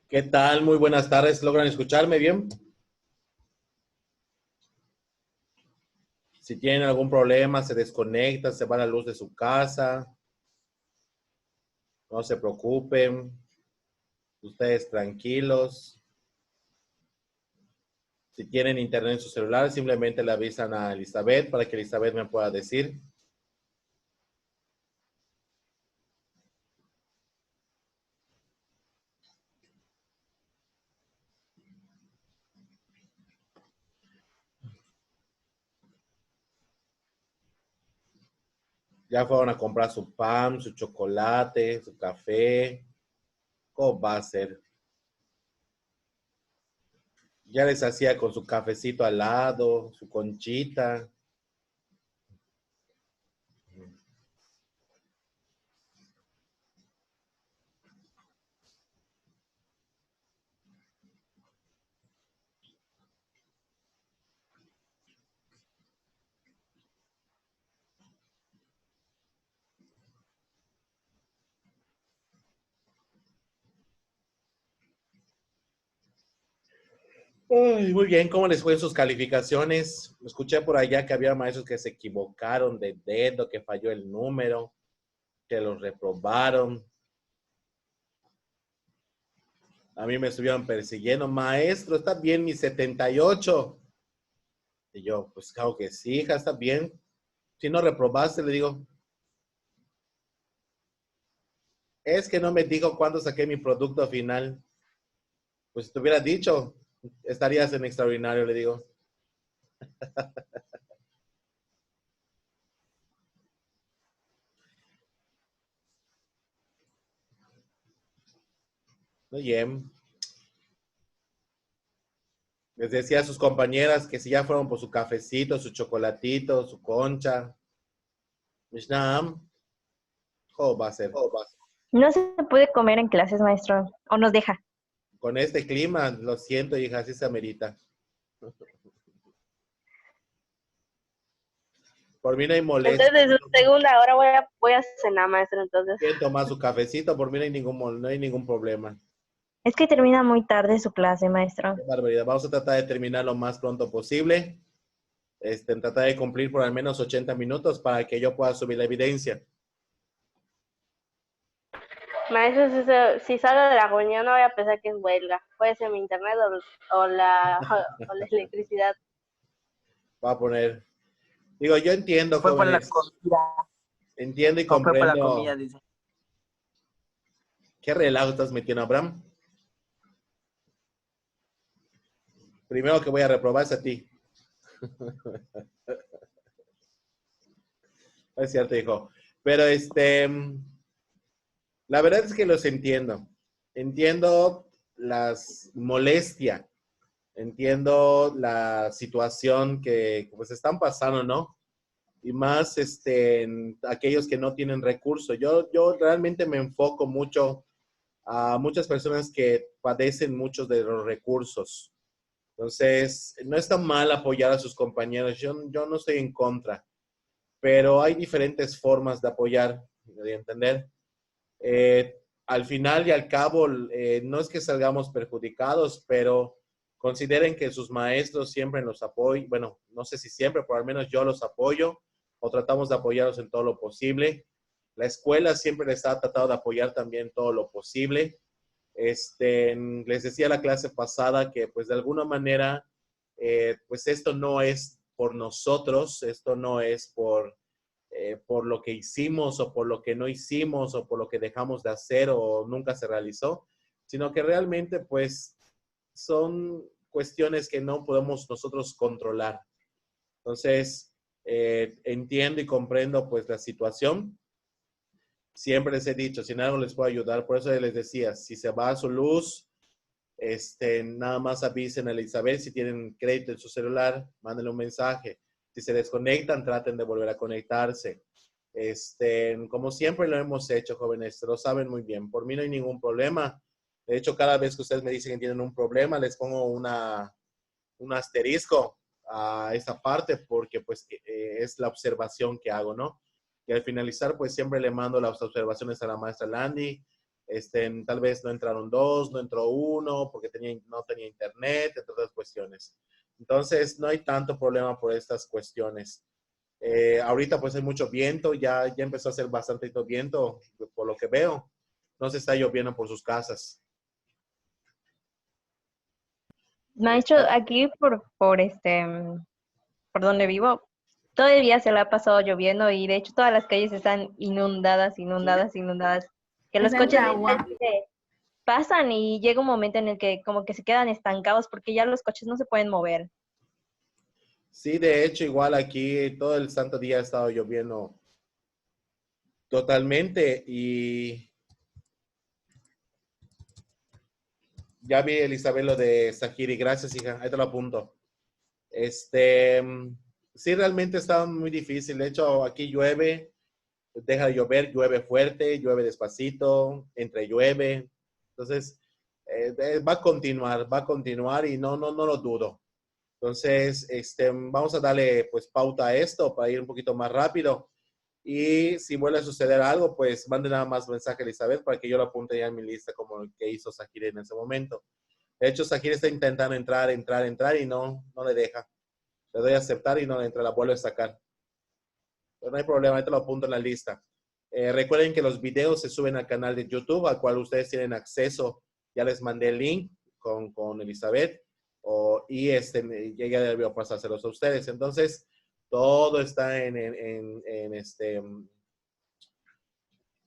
¿Qué tal? Muy buenas tardes. ¿Logran escucharme bien? Si tienen algún problema, se desconecta, se va la luz de su casa, no se preocupen. Ustedes tranquilos. Si tienen internet en su celular, simplemente le avisan a Elizabeth para que Elizabeth me pueda decir. Ya fueron a comprar su pan, su chocolate, su café. ¿Cómo va a ser? Ya les hacía con su cafecito al lado, su conchita. Uy, muy bien, ¿cómo les fue en sus calificaciones? Escuché por allá que había maestros que se equivocaron de dedo, que falló el número, que los reprobaron. A mí me estuvieron persiguiendo, maestro, ¿está bien mi 78? Y yo, pues claro que sí, hija, está bien. Si no reprobaste, le digo, es que no me dijo cuándo saqué mi producto final. Pues si te hubiera dicho, estarías en extraordinario, le digo. Muy bien. Les decía a sus compañeras que si ya fueron por su cafecito, su chocolatito, su concha, Mishnam, ¿cómo va a ser? No se puede comer en clases, maestro, o nos deja. Con este clima, lo siento, hija, así se amerita. Por mí no hay molestia. Entonces, de su segunda hora voy a cenar, maestro, entonces. Quieren tomar su cafecito, por mí no hay ningún problema. Es que termina muy tarde su clase, maestro. Qué barbaridad. Vamos a tratar de terminar lo más pronto posible. Tratar de cumplir por al menos 80 minutos para que yo pueda subir la evidencia. Maestro, si salgo de la reunión no voy a pensar que es huelga. Puede ser mi internet o la electricidad. Va a poner. Digo, yo entiendo, Fue por la jóvenes. comida, Entiendo y o fue por la comida, comprendo. dice. ¿Qué relajo estás metiendo, Abraham? Primero que voy a reprobar es a ti. Es cierto, hijo. Pero la verdad es que los entiendo. Entiendo las molestia. Entiendo la situación que pues están pasando, ¿no? Y más en aquellos que no tienen recursos. Yo realmente me enfoco mucho a muchas personas que padecen muchos de los recursos. Entonces, no está mal apoyar a sus compañeros. Yo no estoy en contra, pero hay diferentes formas de apoyar, de entender. Al final y al cabo, no es que salgamos perjudicados, pero consideren que sus maestros siempre los apoyan. Bueno, no sé si siempre, pero al menos yo los apoyo o tratamos de apoyarlos en todo lo posible. La escuela siempre les ha tratado de apoyar también todo lo posible. Les decía la clase pasada que pues de alguna manera, pues esto no es por nosotros, esto no es por lo que hicimos o por lo que no hicimos o por lo que dejamos de hacer o nunca se realizó, sino que realmente pues son cuestiones que no podemos nosotros controlar. Entonces, entiendo y comprendo pues la situación. Siempre les he dicho, si en algo les puedo ayudar, por eso les decía, si se va a su luz, nada más avisen a Elizabeth si tienen crédito en su celular, mándenle un mensaje. Si se desconectan, traten de volver a conectarse. Como siempre lo hemos hecho, jóvenes, lo saben muy bien. Por mí no hay ningún problema. De hecho, cada vez que ustedes me dicen que tienen un problema, les pongo un asterisco a esa parte porque pues es la observación que hago, ¿no? Y al finalizar, pues siempre le mando las observaciones a la maestra Landy Tal vez no entraron dos, no entró uno, porque no tenía internet, entre otras cuestiones. Entonces, no hay tanto problema por estas cuestiones. Ahorita pues hay mucho viento, ya empezó a hacer bastante viento, por lo que veo. No se está lloviendo por sus casas. Maestro, aquí por donde vivo, todo el día se le ha pasado lloviendo y de hecho todas las calles están inundadas, inundadas, que los coches literalmente pasan y llega un momento en el que como que se quedan estancados porque ya los coches no se pueden mover. Sí, de hecho, igual aquí todo el santo día ha estado lloviendo totalmente y ya vi, Elizabeth, lo de Sahiri. Gracias, hija. Ahí te lo apunto. Sí, realmente está muy difícil. De hecho, aquí llueve, deja de llover, llueve fuerte, llueve despacito, entre llueve. Entonces, va a continuar y no lo dudo. Entonces, vamos a darle pues pauta a esto para ir un poquito más rápido. Y si vuelve a suceder algo, pues mande nada más mensaje a Elizabeth para que yo lo apunte ya en mi lista como el que hizo Sahir en ese momento. De hecho, Sahir está intentando entrar y no le deja. Le doy a aceptar y no le entra, la vuelve a sacar. Pero no hay problema, ahí te lo apunto en la lista. Recuerden que los videos se suben al canal de YouTube, al cual ustedes tienen acceso. Ya les mandé el link con Elizabeth y ya debió pasárselos a ustedes. Entonces, todo está en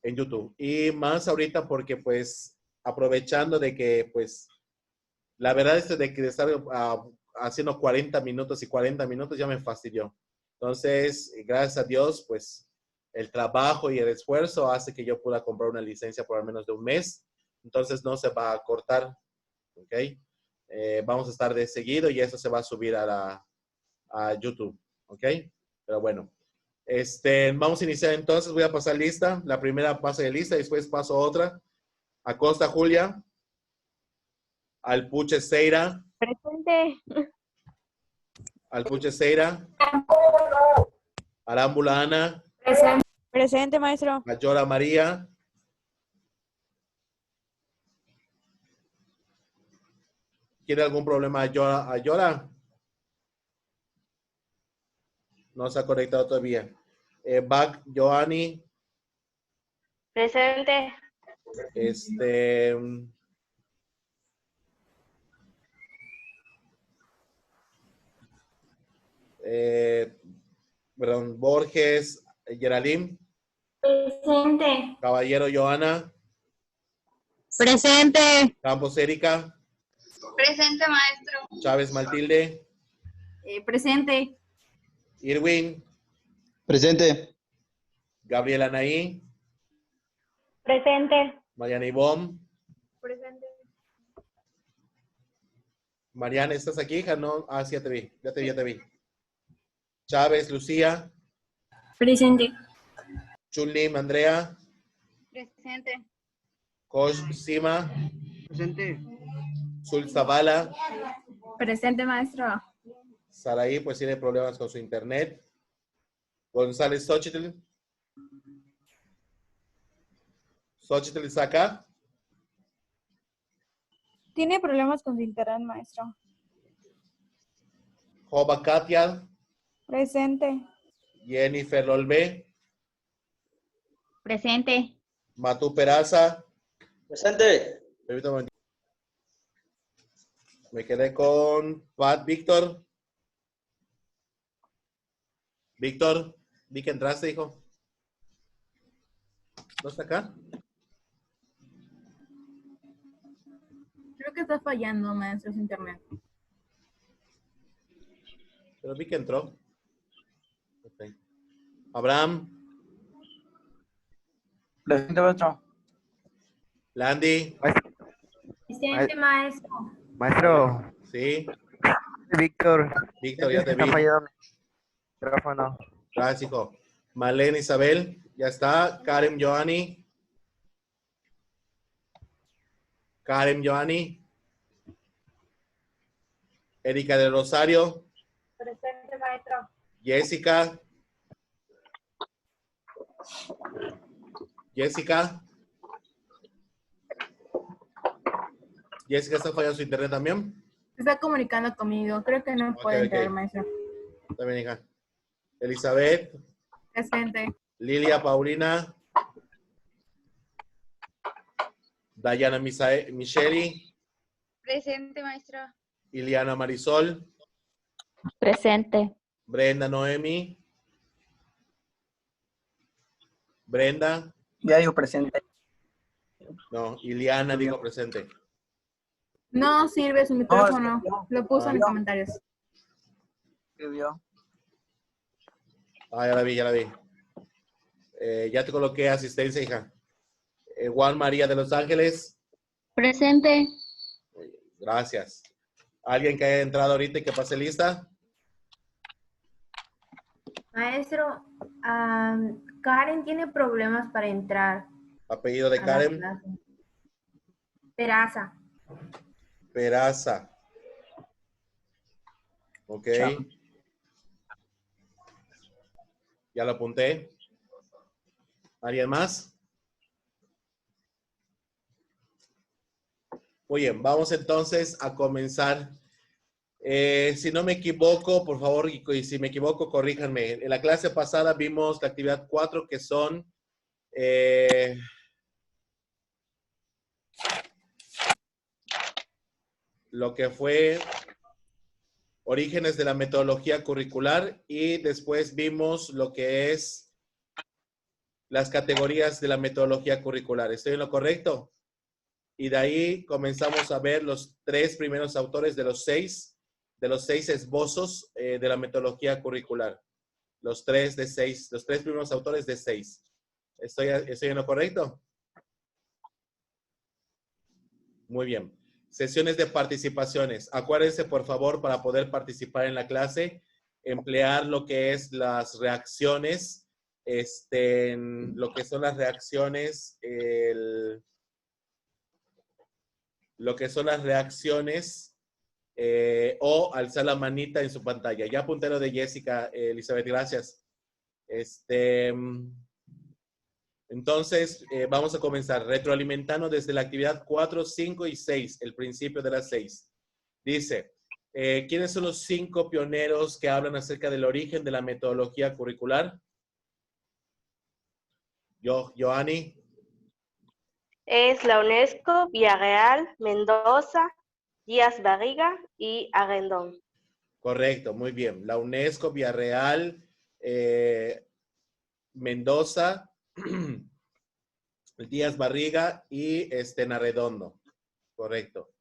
YouTube. Y más ahorita porque pues aprovechando de que pues la verdad es de que estar haciendo 40 minutos y 40 minutos ya me fastidió. Entonces, gracias a Dios, pues el trabajo y el esfuerzo hace que yo pueda comprar una licencia por al menos de un mes. Entonces no se va a cortar, ¿ok? Vamos a estar de seguido y eso se va a subir a YouTube, ¿ok? Pero bueno, vamos a iniciar entonces. Voy a pasar lista. La primera pasa de lista, después paso otra. Acosta Julia. Alpuche Seira. Presente. Alpuche Seira. Arámbula Ana. Presente. Presente, maestro. Ayora María. ¿Tiene algún problema Ayora? No se ha conectado todavía. Bach Joani. Presente. Perdón, Borges Geraldine. Presente. Caballero Joana. Presente. Campos Erika. Presente, maestro. Chávez Matilde. Presente. Irwin. Presente. Gabriela Anaí. Presente. Mariana Ivonne. Presente. Mariana, ¿estás aquí, hija? No, sí, ya te vi. Ya te vi. Chávez Lucía. Presente. Chunlim Andrea. Presente. Kosh Sima. Presente. Sul Zavala. Presente, maestro. Saraí, pues tiene problemas con su internet. González Xochitl. Xochitl está acá. Tiene problemas con su internet, maestro. Joba Katia. Presente. Jennifer Lolbe. Presente. Matú Peraza. Presente. Permítame un momentito. Me quedé con Pat Víctor. Víctor, vi que entraste, hijo. ¿No está acá? Creo que está fallando, maestro, su internet. Pero vi que entró. Okay. Abraham. Presente, maestro. Landy. Presente, maestro. Maestro, Sí. Víctor. Víctor, ya te vi. Está fallando mi micrófono. Gracias, hijo. Marlene Isabel. Ya está. Karen Joanny. Karen Joanny. Erika del Rosario. Presente, maestro. Jessica. Jessica. Jessica, ¿está fallando su internet también? Se está comunicando conmigo. Creo que no puede entrar, ok. maestro. También, hija. Elizabeth, Presente. Lilia, Paulina, Dayana Micheli, Presente, maestro. Iliana Marisol, Presente. Brenda Noemi, Brenda, Ya dijo presente. no, Iliana digo presente. No sirve su micrófono. Lo puso en comentarios. Escribió. Ah, ya la vi, ya la vi. Ya te coloqué asistencia, hija. Juan María de Los Ángeles, Presente. gracias. ¿Alguien que haya entrado ahorita y que pase lista? Maestro, Karen tiene problemas para entrar Apellido de a la Karen, clase. Peraza. Peraza. Ok. Chao. Ya lo apunté. ¿Alguien más? Muy bien, vamos entonces a comenzar. Si no me equivoco, por favor, y si me equivoco, corríjanme. En la clase pasada vimos la actividad 4, que son lo que fue orígenes de la metodología curricular, y después vimos lo que es las categorías de la metodología curricular. ¿Estoy en lo correcto? Y de ahí comenzamos a ver los 3 primeros autores de los 6 esbozos de la metodología curricular. Los 3 primeros autores de 6. ¿Estoy en lo correcto? Muy bien. Sesiones de participaciones. Acuérdense, por favor, para poder participar en la clase, emplear lo que es las reacciones, lo que son las reacciones, o alzar la manita en su pantalla. Ya apunté lo de Jessica, Elizabeth, gracias. Entonces, vamos a comenzar retroalimentando desde la actividad 4, 5 y 6, el principio de las 6. Dice, ¿quiénes son los 5 pioneros que hablan acerca del origen de la metodología curricular? Joanny. Es la UNESCO, Villarreal, Mendoza, Díaz Barriga y Arendón. Correcto, muy bien. La UNESCO, Villarreal, Mendoza, Díaz Barriga y Arredondo. Correcto.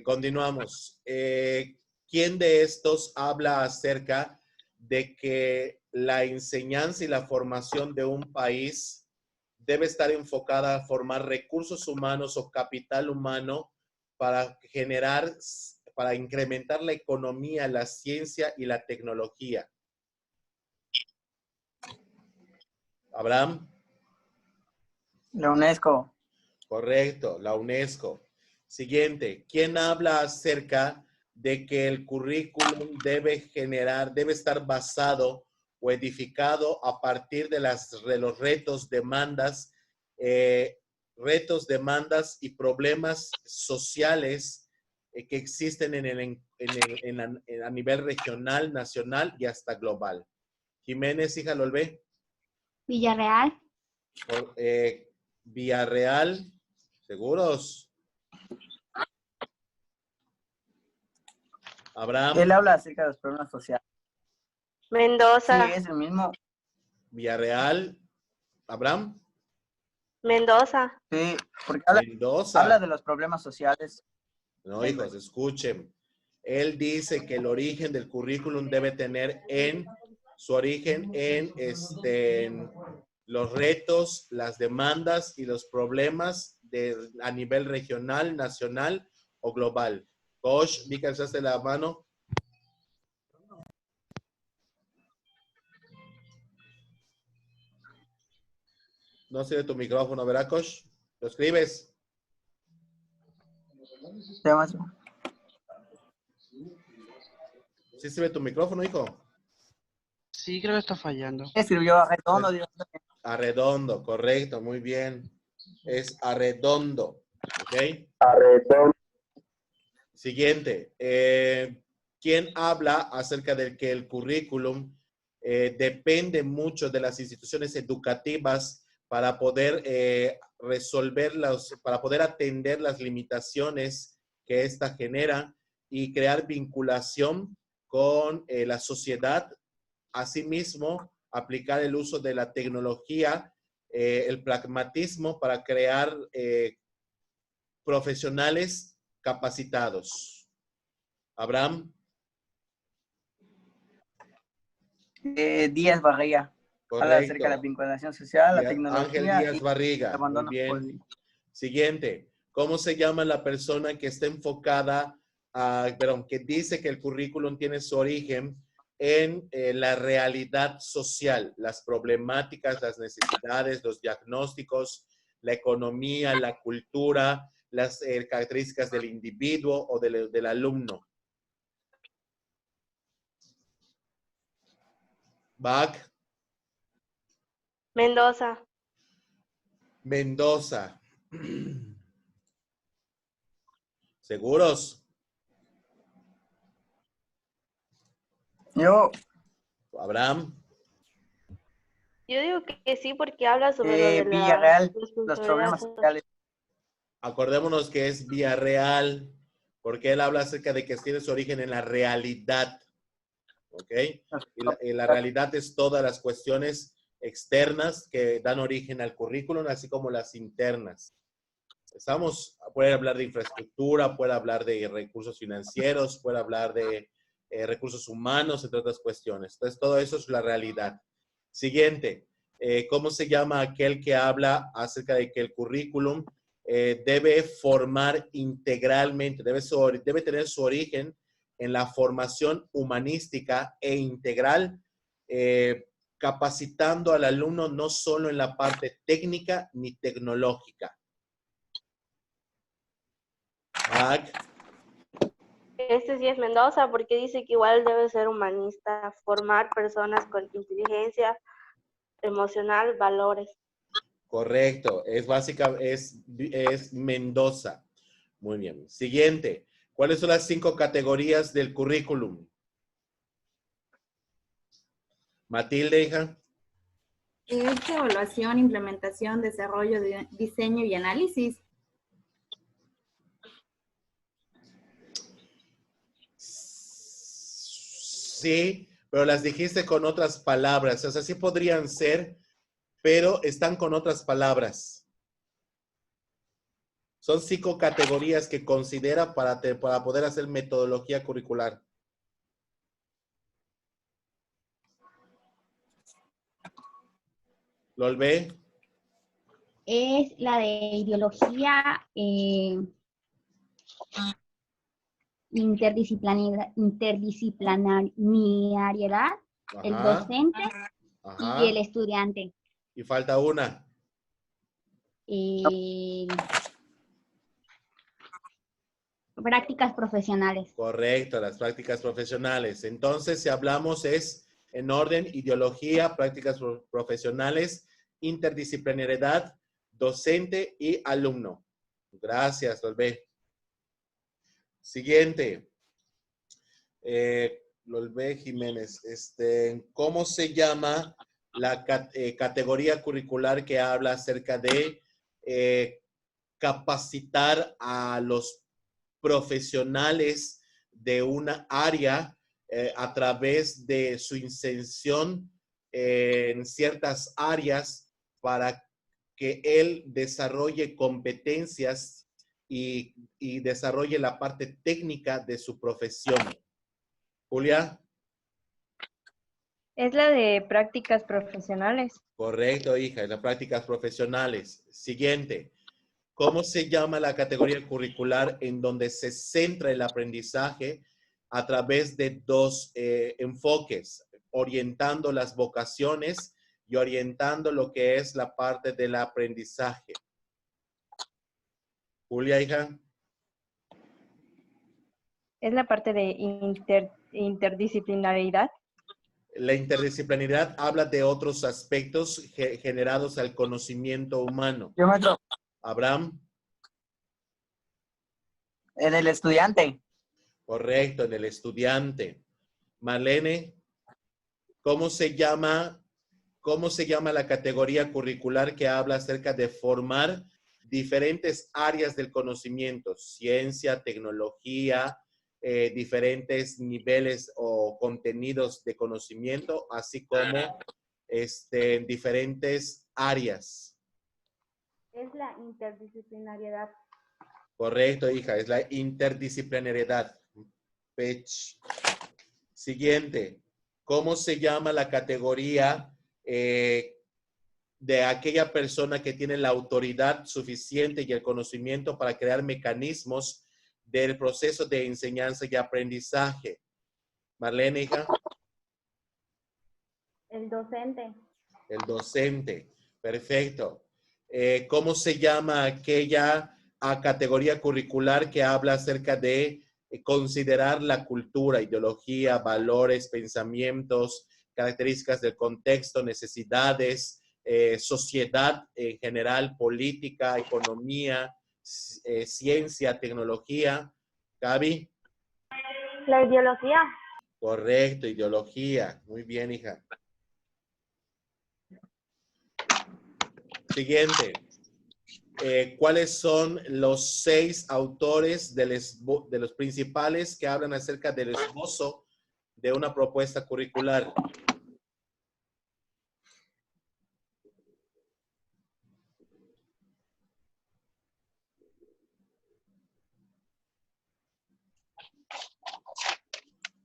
Continuamos. ¿Quién de estos habla acerca de que la enseñanza y la formación de un país debe estar enfocada a formar recursos humanos o capital humano para incrementar la economía, la ciencia y la tecnología? Abraham. La UNESCO. Correcto, la UNESCO. Siguiente, ¿quién habla acerca de que el currículum debe estar basado o edificado a partir de los retos, demandas y problemas sociales que existen a nivel regional, nacional y hasta global? Jiménez, hija, ¿lo ve? Villarreal. Villarreal, ¿seguros? Abraham. Él habla acerca de los problemas sociales. Mendoza. Sí, es el mismo. Villarreal. Abraham. Mendoza. Sí, porque Mendoza. habla de los problemas sociales. No, hijos, escuchen. Él dice que el origen del currículum debe tener su origen en los retos, las demandas y los problemas a nivel regional, nacional o global. Kosh, vi que alzaste la mano. No sirve tu micrófono, ¿verdad, Kosh? ¿Lo escribes? ¿Se llama eso? ¿Sí sirve tu micrófono, hijo? Sí, creo que está fallando. Escribió Arredondo. Arredondo, correcto, muy bien. Es Arredondo, ¿ok? Arredondo. Siguiente. ¿Quién habla acerca de que el currículum depende mucho de las instituciones educativas para poder para poder atender las limitaciones que ésta genera y crear vinculación con la sociedad? Asimismo, aplicar el uso de la tecnología, el pragmatismo para crear profesionales capacitados. Abraham. Díaz Barriga. Habla acerca de la vinculación social, la tecnología. Ángel Díaz Barriga. Muy bien. Siguiente. ¿Cómo se llama la persona que está enfocada, que dice que el currículum tiene su origen en la realidad social, las problemáticas, las necesidades, los diagnósticos, la economía, la cultura, las características del individuo o del alumno? Bach. Mendoza. Mendoza. ¿Seguros? Yo. Abraham. Yo digo que sí, porque habla sobre lo de Villarreal, la los problemas sociales. Acordémonos que es Villarreal, porque él habla acerca de que tiene su origen en la realidad. ¿Ok? Y la realidad es todas las cuestiones externas que dan origen al currículum, así como las internas. Puede hablar de infraestructura, puede hablar de recursos financieros, puede hablar de recursos humanos, entre otras cuestiones. Entonces, todo eso es la realidad. Siguiente. ¿Cómo se llama aquel que habla acerca de que el currículum debe formar integralmente, debe tener su origen en la formación humanística e integral, capacitando al alumno no solo en la parte técnica ni tecnológica? Este sí es Mendoza, porque dice que igual debe ser humanista, formar personas con inteligencia emocional, valores. Correcto, es Mendoza. Muy bien. Siguiente. ¿Cuáles son las 5 categorías del currículum? Matilde, hija. Es evaluación, implementación, desarrollo, diseño y análisis. Sí, pero las dijiste con otras palabras. O sea, sí podrían ser, pero están con otras palabras. Son 5 categorías que considera para poder hacer metodología curricular. ¿Lolbe? Es la de ideología, interdisciplinariedad, el docente y el estudiante. Y falta una. Prácticas profesionales. Correcto, las prácticas profesionales. Entonces, si hablamos es en orden, ideología, prácticas profesionales, interdisciplinariedad, docente y alumno. Gracias, Lolbe. Siguiente. Lolbe Jiménez. ¿Cómo se llama la categoría curricular que habla acerca de capacitar a los profesionales de una área a través de su inserción en ciertas áreas para que él desarrolle competencias y desarrolle la parte técnica de su profesión? Julia. Es la de prácticas profesionales. Correcto, hija, es las prácticas profesionales. Siguiente. ¿Cómo se llama la categoría curricular en donde se centra el aprendizaje a través de 2 enfoques, orientando las vocaciones y orientando lo que es la parte del aprendizaje? Julia, hija. Es la parte de interdisciplinaridad. La interdisciplinaridad habla de otros aspectos generados al conocimiento humano. Yo, maestro. Abraham. En el estudiante. Correcto, en el estudiante. Marlene, ¿cómo se llama la categoría curricular que habla acerca de formar diferentes áreas del conocimiento? Ciencia, tecnología, diferentes niveles o contenidos de conocimiento, así como diferentes áreas. Es la interdisciplinariedad. Correcto, hija, es la interdisciplinariedad. Pech. Siguiente. ¿Cómo se llama la categoría de aquella persona que tiene la autoridad suficiente y el conocimiento para crear mecanismos del proceso de enseñanza y aprendizaje? Marlene, hija. El docente. El docente. Perfecto. ¿Cómo se llama aquella categoría curricular que habla acerca de considerar la cultura, ideología, valores, pensamientos, características del contexto, necesidades, sociedad en general, política, economía, ciencia, tecnología? Gaby. La ideología. Correcto, ideología. Muy bien, hija. Siguiente. ¿Cuáles son los 6 autores de los principales que hablan acerca del esbozo de una propuesta curricular?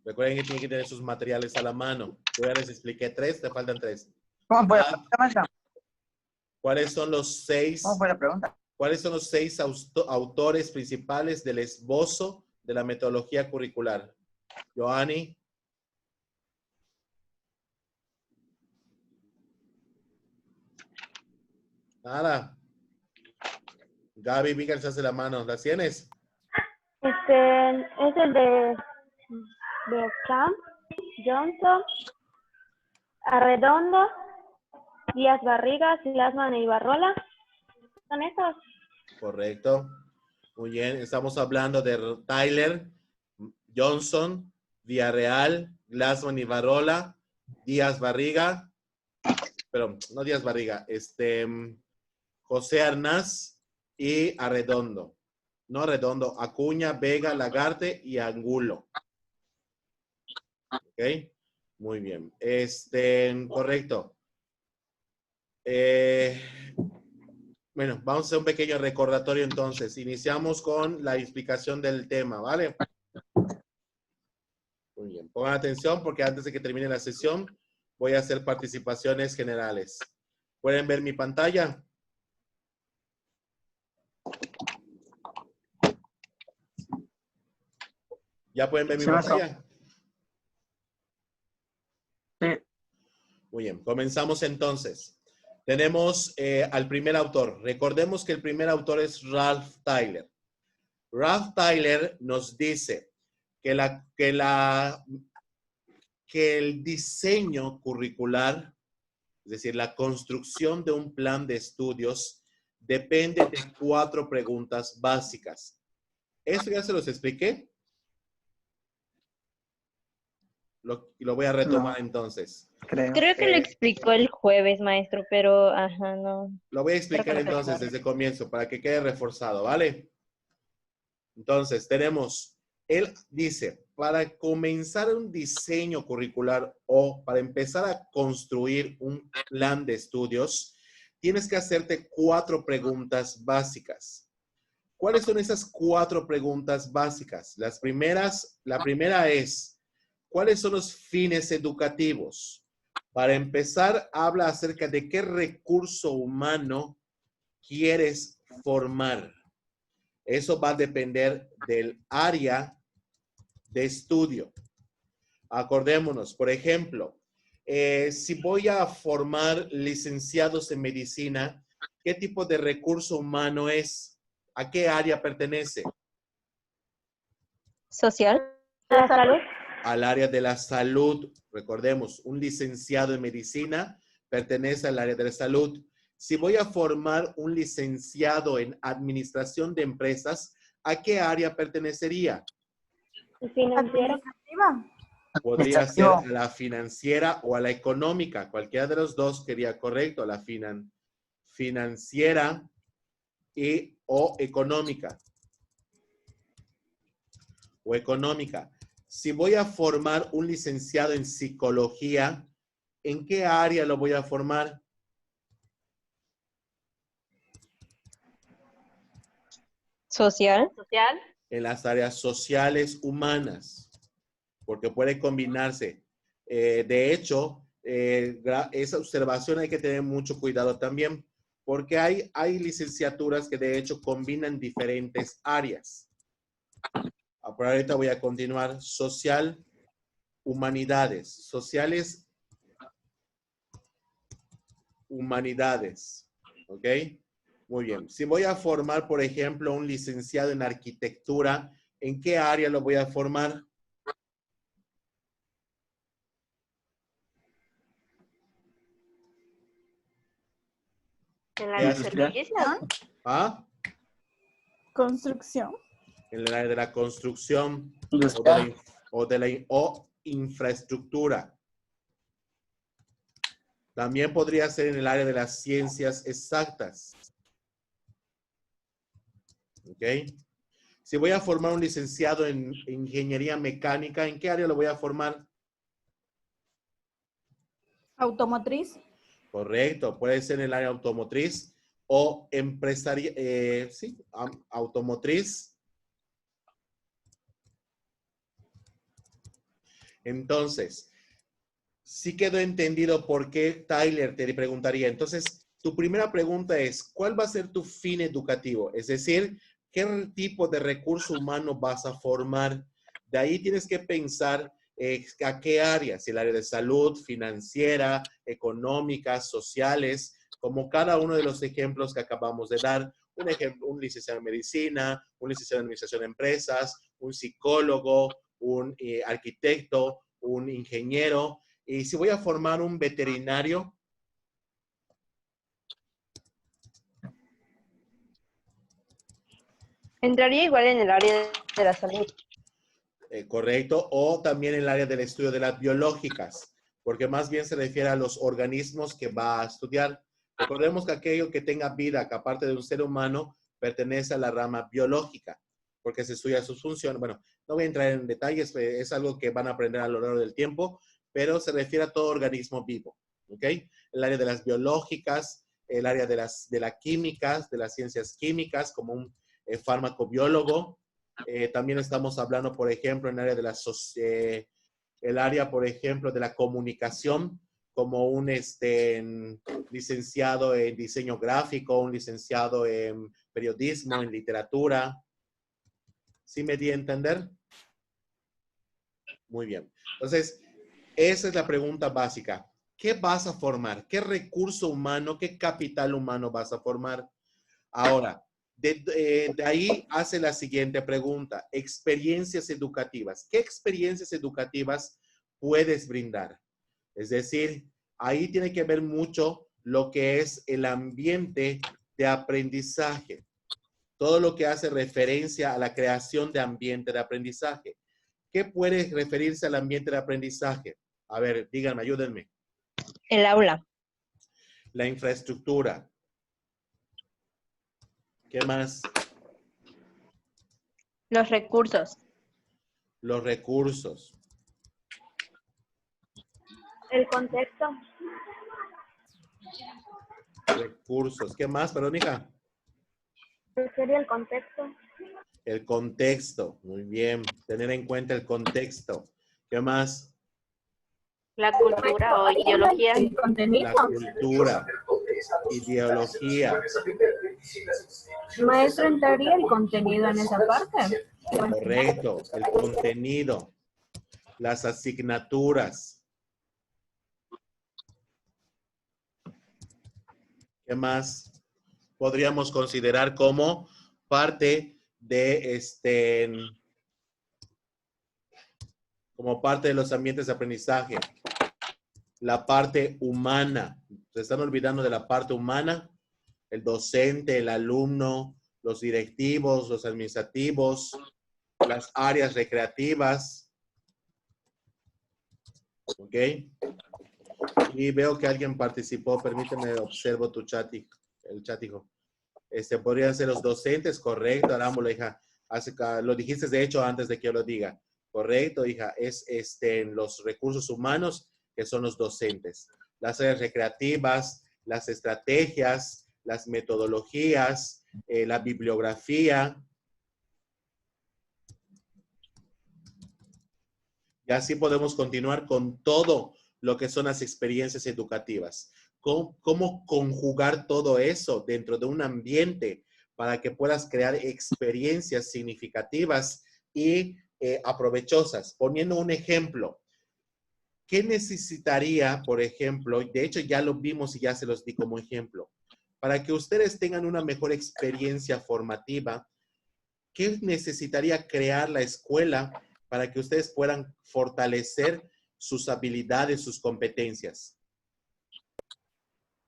Recuerden que tienen que tener sus materiales a la mano. Yo ya les expliqué 3, te faltan 3. ¿Cómo fue la pregunta, maestra? ¿Cuáles son los 6? ¿Cómo fue la pregunta? ¿Cuáles son los 6 autores principales del esbozo de la metodología curricular? Joanny. Nada. Gaby, Miguel, se hace la mano. ¿Las tienes? Es el de Camp, Johnson, Arredondo, Díaz Barriga, Glassman y Ibarrola. ¿Son esos? Correcto. Muy bien. Estamos hablando de Tyler, Johnson, Villarreal, Glassman y Ibarrola, Díaz Barriga, pero no Díaz Barriga, José Arnaz y Arredondo. No Arredondo, Acuña, Vega, Lagarte y Angulo. ¿Ok? Muy bien. Correcto. Bueno, vamos a hacer un pequeño recordatorio entonces. Iniciamos con la explicación del tema, ¿vale? Muy bien. Pongan atención porque antes de que termine la sesión voy a hacer participaciones generales. ¿Pueden ver mi pantalla? ¿Ya pueden ver mi pantalla? Sí. Muy bien. Comenzamos entonces. Tenemos al primer autor. Recordemos que el primer autor es Ralph Tyler. Ralph Tyler nos dice que el diseño curricular, es decir, la construcción de un plan de estudios, depende de 4 preguntas básicas. ¿Esto ya se los expliqué? Lo voy a retomar entonces. Creo que lo explicó el jueves, maestro, pero ajá, no. Lo voy a explicar entonces desde el comienzo para que quede reforzado, ¿vale? Entonces, él dice, para comenzar un diseño curricular o para empezar a construir un plan de estudios, tienes que hacerte 4 preguntas básicas. ¿Cuáles son esas 4 preguntas básicas? La primera es, ¿cuáles son los fines educativos? Para empezar, habla acerca de qué recurso humano quieres formar. Eso va a depender del área de estudio. Acordémonos, por ejemplo, si voy a formar licenciados en medicina, ¿qué tipo de recurso humano es? ¿A qué área pertenece? ¿Social? La salud. Al área de la salud. Recordemos, un licenciado en medicina pertenece al área de la salud. Si voy a formar un licenciado en administración de empresas, ¿a qué área pertenecería? Financiera. Podría ser a la financiera o a la económica. Cualquiera de los dos sería correcto. La financiera o económica. O económica. Si voy a formar un licenciado en psicología, ¿en qué área lo voy a formar? Social. Social. En las áreas sociales humanas, porque puede combinarse. De hecho, esa observación hay que tener mucho cuidado también, porque hay licenciaturas que de hecho combinan diferentes áreas. Por ahorita voy a continuar. Social, humanidades. Sociales, humanidades. ¿Ok? Muy bien. Si voy a formar, por ejemplo, un licenciado en arquitectura, ¿en qué área lo voy a formar? En la de servicios. ¿Ah? Construcción. En el área de la construcción o infraestructura. También podría ser en el área de las ciencias exactas. ¿Ok? Si voy a formar un licenciado en ingeniería mecánica, ¿en qué área lo voy a formar? Automotriz. Correcto, puede ser en el área automotriz o empresaria, sí, automotriz. Entonces, sí quedó entendido por qué Tyler te preguntaría. Entonces, tu primera pregunta es, ¿cuál va a ser tu fin educativo? Es decir, ¿qué tipo de recurso humano vas a formar? De ahí tienes que pensar a qué área, si el área de salud, financiera, económica, sociales, como cada uno de los ejemplos que acabamos de dar. Un ejemplo, un licenciado en medicina, un licenciado en administración de empresas, un psicólogo, un arquitecto, un ingeniero. Y si voy a formar un veterinario, Entraría igual en el área de la salud. Correcto, o también en el área del estudio de las biológicas, porque más bien se refiere a los organismos que va a estudiar. Recordemos que aquello que tenga vida, que aparte de un ser humano, pertenece a la rama biológica, porque se estudia sus funciones. Bueno, no voy a entrar en detalles, es algo que van a aprender a lo largo del tiempo, pero se refiere a todo organismo vivo, ¿ok? El área de las biológicas, el área de las químicas, de las ciencias químicas, como un farmacobiólogo. También estamos hablando, por ejemplo, en el área de el área, por ejemplo, de la comunicación, como un licenciado en diseño gráfico, un licenciado en periodismo, en literatura. ¿Sí me di a entender? Muy bien. Entonces, esa es la pregunta básica. ¿Qué vas a formar? ¿Qué recurso humano, qué capital humano vas a formar? Ahora, de ahí hace la siguiente pregunta. Experiencias educativas. ¿Qué experiencias educativas puedes brindar? Es decir, ahí tiene que ver mucho lo que es el ambiente de aprendizaje. Todo lo que hace referencia a la creación de ambiente de aprendizaje. ¿Qué puede referirse al ambiente de aprendizaje? A ver, díganme, ayúdenme. El aula. La infraestructura. ¿Qué más? Los recursos. Los recursos. El contexto. Recursos. ¿Qué más, Verónica? ¿Qué sería el contexto? El contexto. Muy bien. Tener en cuenta el contexto. ¿Qué más? La cultura o ideología. El contenido. La cultura. Ideología. Maestro, ¿entraría el contenido en esa parte? Correcto. El contenido. Las asignaturas. ¿Qué más podríamos considerar como parte de como parte de los ambientes de aprendizaje? La parte humana. Se están olvidando de la parte humana. El docente, el alumno, los directivos, los administrativos, las áreas recreativas. ¿Ok? Y veo que alguien participó. Permíteme, observo tu chat, el chat, hijo. Podrían ser los docentes, correcto, Arámbula, hija. Lo dijiste, de hecho, antes de que yo lo diga. Correcto, hija. Es en los recursos humanos, que son los docentes. Las áreas recreativas, las estrategias, las metodologías, la bibliografía. Y así podemos continuar con todo lo que son las experiencias educativas. ¿Cómo conjugar todo eso dentro de un ambiente para que puedas crear experiencias significativas y aprovechosas? Poniendo un ejemplo, ¿qué necesitaría, por ejemplo? De hecho, ya lo vimos y ya se los di como ejemplo. Para que ustedes tengan una mejor experiencia formativa, ¿qué necesitaría crear la escuela para que ustedes puedan fortalecer sus habilidades, sus competencias?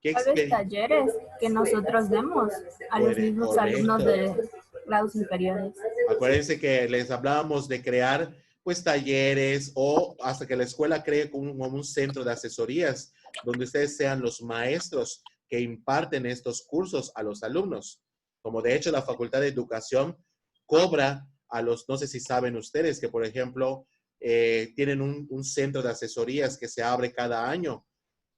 Tal vez talleres que nosotros demos a los mismos alumnos de grados inferiores. Acuérdense que les hablábamos de crear pues talleres o hasta que la escuela cree como un centro de asesorías donde ustedes sean los maestros que imparten estos cursos a los alumnos. Como de hecho la Facultad de Educación cobra a los, no sé si saben ustedes, que por ejemplo tienen un centro de asesorías que se abre cada año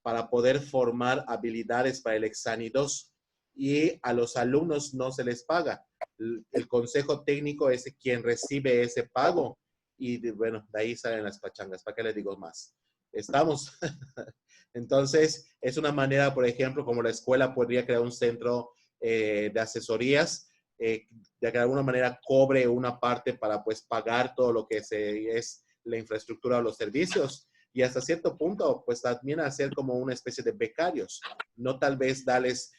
para poder formar habilidades para el Exani 2 y a los alumnos no se les paga. El consejo técnico es quien recibe ese pago y bueno, de ahí salen las pachangas. ¿Para qué les digo más? ¿Estamos? Entonces, es una manera, por ejemplo, como la escuela podría crear un centro de asesorías, de que de alguna manera cobre una parte para pues pagar todo lo que es la infraestructura o los servicios. Y hasta cierto punto, pues también hacer como una especie de becarios. No tal vez darles,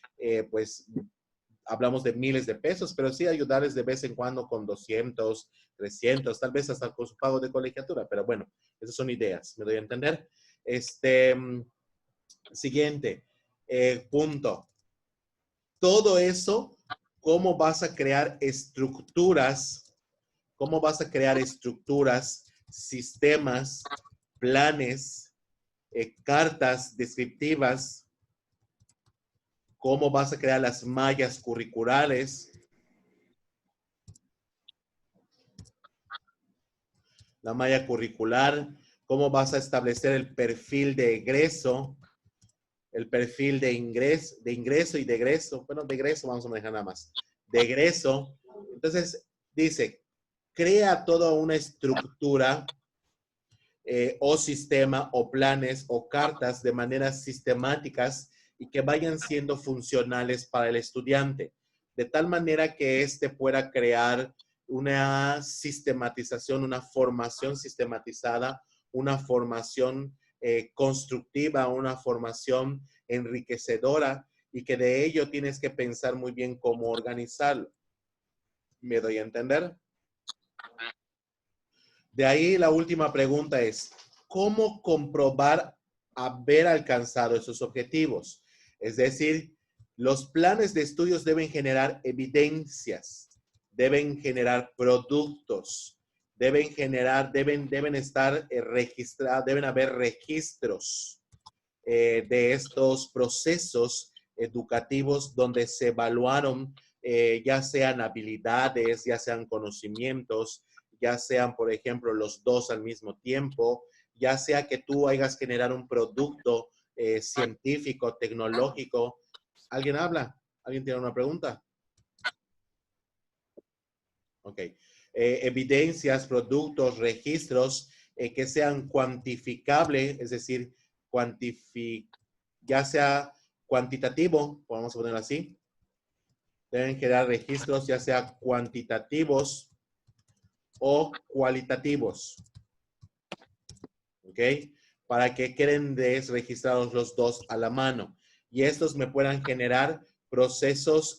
pues, hablamos de miles de pesos, pero sí ayudarles de vez en cuando con 200, 300, tal vez hasta con su pago de colegiatura. Pero bueno, esas son ideas, ¿me doy a entender? Siguiente punto. Todo eso, ¿cómo vas a crear estructuras? ¿Cómo vas a crear estructuras, sistemas, planes, cartas descriptivas? ¿Cómo vas a crear las mallas curriculares? La malla curricular. ¿Cómo vas a establecer el perfil de egreso? El perfil de ingreso y de egreso. Bueno, de egreso vamos a manejar nada más. De egreso. Entonces, dice, crea toda una estructura o sistema o planes o cartas de maneras sistemáticas y que vayan siendo funcionales para el estudiante, de tal manera que éste pueda crear una sistematización, una formación sistematizada, una formación constructiva, una formación enriquecedora y que de ello tienes que pensar muy bien cómo organizarlo. ¿Me doy a entender? De ahí la última pregunta es, ¿cómo comprobar haber alcanzado esos objetivos? Es decir, los planes de estudios deben generar evidencias, deben generar productos, deben estar registrados, deben haber registros de estos procesos educativos donde se evaluaron ya sean habilidades, ya sean conocimientos, ya sean, por ejemplo, los dos al mismo tiempo, ya sea que tú hayas generado un producto científico, tecnológico. ¿Alguien habla? ¿Alguien tiene una pregunta? Ok. Evidencias, productos, registros que sean cuantificables, es decir, ya sea cuantitativo, vamos a ponerlo así. Deben generar registros ya sea cuantitativos o cualitativos. ¿Ok? Para que queden registrados los dos a la mano. Y estos me puedan generar procesos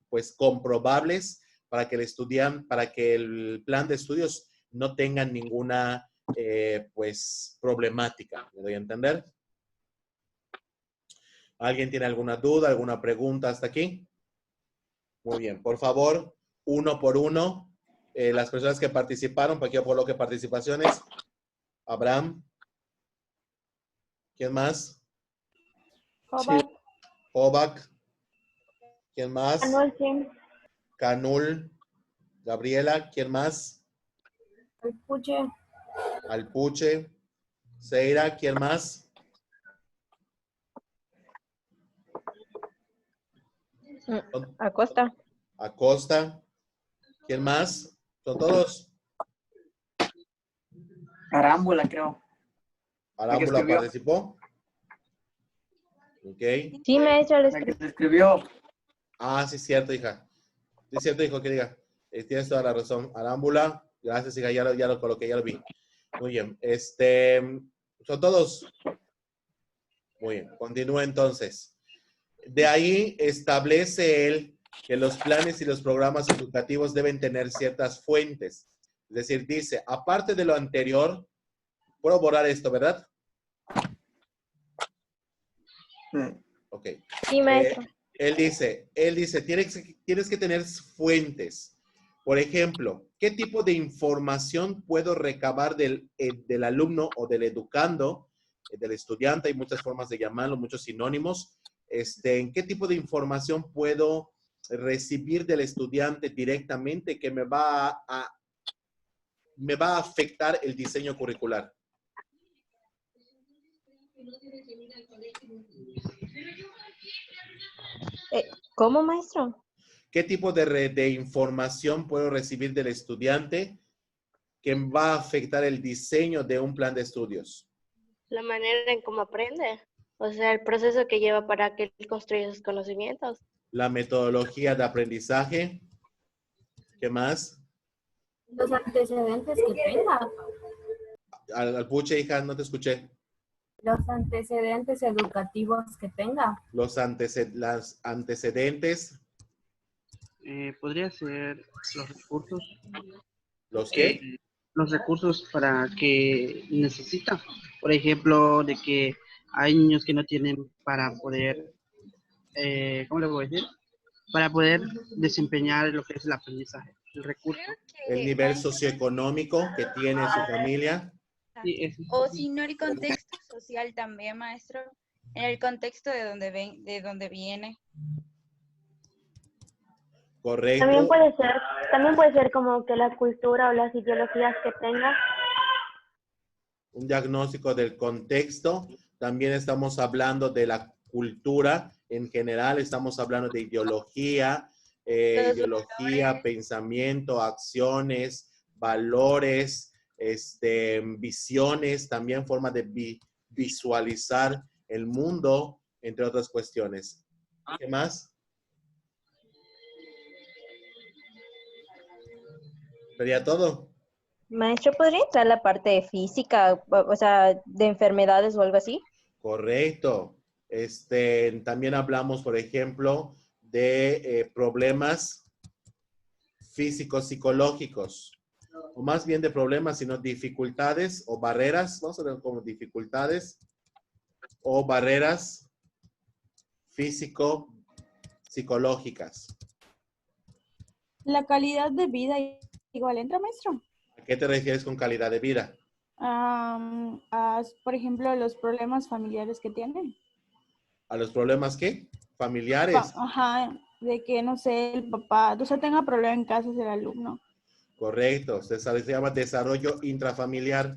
pues comprobables para que el plan de estudios no tenga ninguna pues problemática. ¿Me doy a entender? ¿Alguien tiene alguna duda, alguna pregunta hasta aquí? Muy bien, por favor, uno por uno. las personas que participaron, para que yo coloque participaciones. Abraham. ¿Quién más? Obac. ¿Quién más? Canul. Gabriela. ¿Quién más? Alpuche. Seira. ¿Quién más? Acosta. Acosta. ¿Quién más? ¿Son todos? Arámbula, creo. ¿Arámbula participó? Ok. Sí, maestra, La que se escribió. Ah, sí, es cierto, hija. Sí, es cierto, hijo, que diga. Tienes toda la razón. Arámbula. Gracias, hija. Ya lo coloqué, ya lo vi. Muy bien. ¿Son todos? Muy bien. Continúa entonces. De ahí establece él que los planes y los programas educativos deben tener ciertas fuentes. Es decir, dice, aparte de lo anterior, puedo borrar esto, ¿verdad? Ok. Sí, maestro. Él dice, tienes que tener fuentes. Por ejemplo, ¿qué tipo de información puedo recabar del alumno o del educando, del estudiante? Hay muchas formas de llamarlo, muchos sinónimos. ¿En qué tipo de información puedo recibir del estudiante directamente que me va a afectar el diseño curricular? ¿Cómo, maestro? ¿Qué tipo de información puedo recibir del estudiante que va a afectar el diseño de un plan de estudios? La manera en cómo aprende, o sea, el proceso que lleva para que él construya sus conocimientos. La metodología de aprendizaje. ¿Qué más? Los antecedentes que tenga. Alpuche, hija, no te escuché. Los antecedentes educativos que tenga. Las antecedentes. Podría ser los recursos. ¿Los qué? Los recursos para que necesita. Por ejemplo, de que hay niños que no tienen para poder, ¿cómo le voy a decir? Para poder desempeñar lo que es el aprendizaje, el recurso. El nivel socioeconómico que tiene su familia. O si no, el contexto social también, maestro. En el contexto de donde viene. Correcto. También puede ser como que la cultura o las ideologías que tenga. Un diagnóstico del contexto. También estamos hablando de la cultura en general. Estamos hablando de ideología, pensamiento, acciones, valores, visiones, también forma de visualizar el mundo, entre otras cuestiones. ¿Qué más? ¿Sería todo? Maestro, ¿podría entrar la parte de física, o sea, de enfermedades o algo así? Correcto. También hablamos, por ejemplo, de problemas físicos, psicológicos, o más bien de problemas, sino dificultades o barreras, vamos a ver como dificultades o barreras físico-psicológicas. La calidad de vida igual entra, maestro. ¿A qué te refieres con calidad de vida? Por ejemplo, los problemas familiares que tienen. ¿A los problemas qué? ¿Familiares? Ajá, de que, no sé, el papá, o sea, tenga problema en casa del alumno. Correcto, se llama desarrollo intrafamiliar.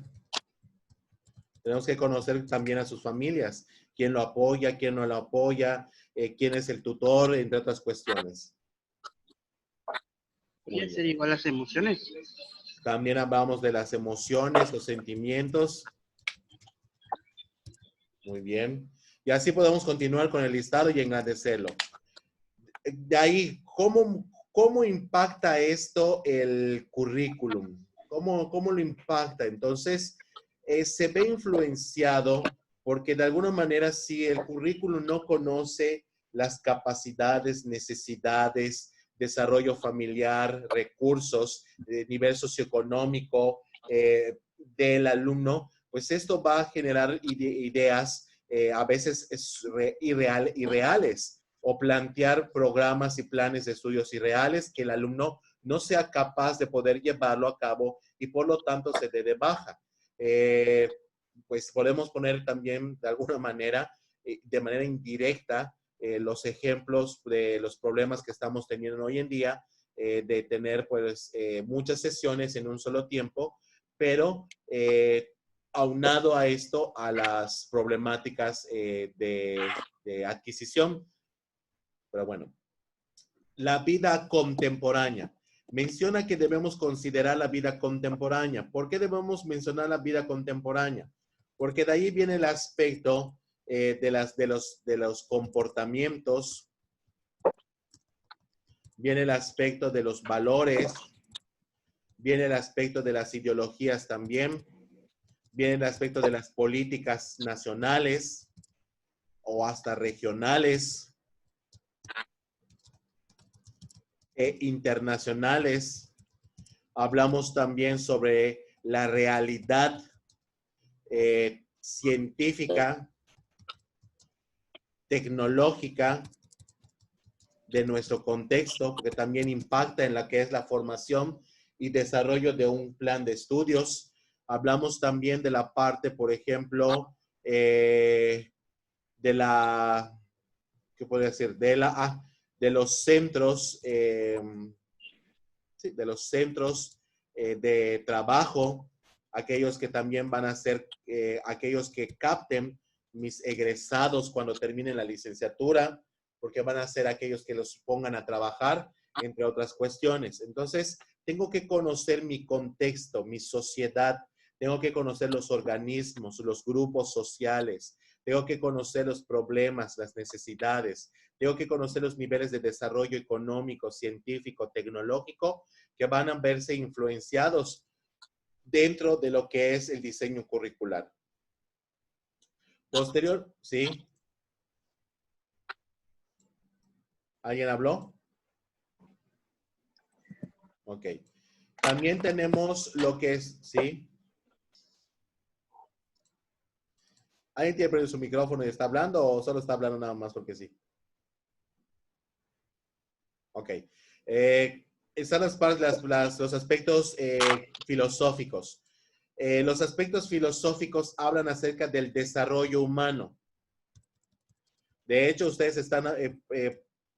Tenemos que conocer también a sus familias, quién lo apoya, quién no lo apoya, quién es el tutor, entre otras cuestiones. Podría ser igual las emociones. También hablamos de las emociones, los sentimientos. Muy bien. Y así podemos continuar con el listado y engrandecerlo. De ahí, ¿cómo impacta esto el currículum? ¿Cómo lo impacta? Entonces, se ve influenciado porque de alguna manera si el currículum no conoce las capacidades, necesidades, desarrollo familiar, recursos, nivel socioeconómico del alumno, pues esto va a generar ideas a veces irreales o plantear programas y planes de estudios irreales que el alumno no sea capaz de poder llevarlo a cabo y por lo tanto se dé de baja. Pues podemos poner también de alguna manera, de manera indirecta, los ejemplos de los problemas que estamos teniendo hoy en día, de tener pues muchas sesiones en un solo tiempo, pero aunado a esto, a las problemáticas de adquisición. Pero bueno, la vida contemporánea. Menciona que debemos considerar la vida contemporánea. ¿Por qué debemos mencionar la vida contemporánea? Porque de ahí viene el aspecto de los comportamientos, viene el aspecto de los valores, viene el aspecto de las ideologías también, viene el aspecto de las políticas nacionales o hasta regionales e internacionales. Hablamos también sobre la realidad científica, tecnológica de nuestro contexto, porque también impacta en la que es la formación y desarrollo de un plan de estudios. Hablamos también de la parte, por ejemplo, de la, ¿qué podría decir? De los centros, sí, de los centros de trabajo, aquellos que también van a ser, aquellos que capten mis egresados cuando terminen la licenciatura, porque van a ser aquellos que los pongan a trabajar, entre otras cuestiones. Entonces, tengo que conocer mi contexto, mi sociedad, tengo que conocer los organismos, los grupos sociales, tengo que conocer los problemas, las necesidades, tengo que conocer los niveles de desarrollo económico, científico, tecnológico, que van a verse influenciados dentro de lo que es el diseño curricular. Posterior, ¿sí? ¿Alguien habló? Ok. También tenemos lo que es, ¿sí? ¿Alguien tiene prendido su micrófono y está hablando o solo está hablando nada más porque sí? Ok. Están los aspectos filosóficos. Los aspectos filosóficos hablan acerca del desarrollo humano. De hecho, ustedes están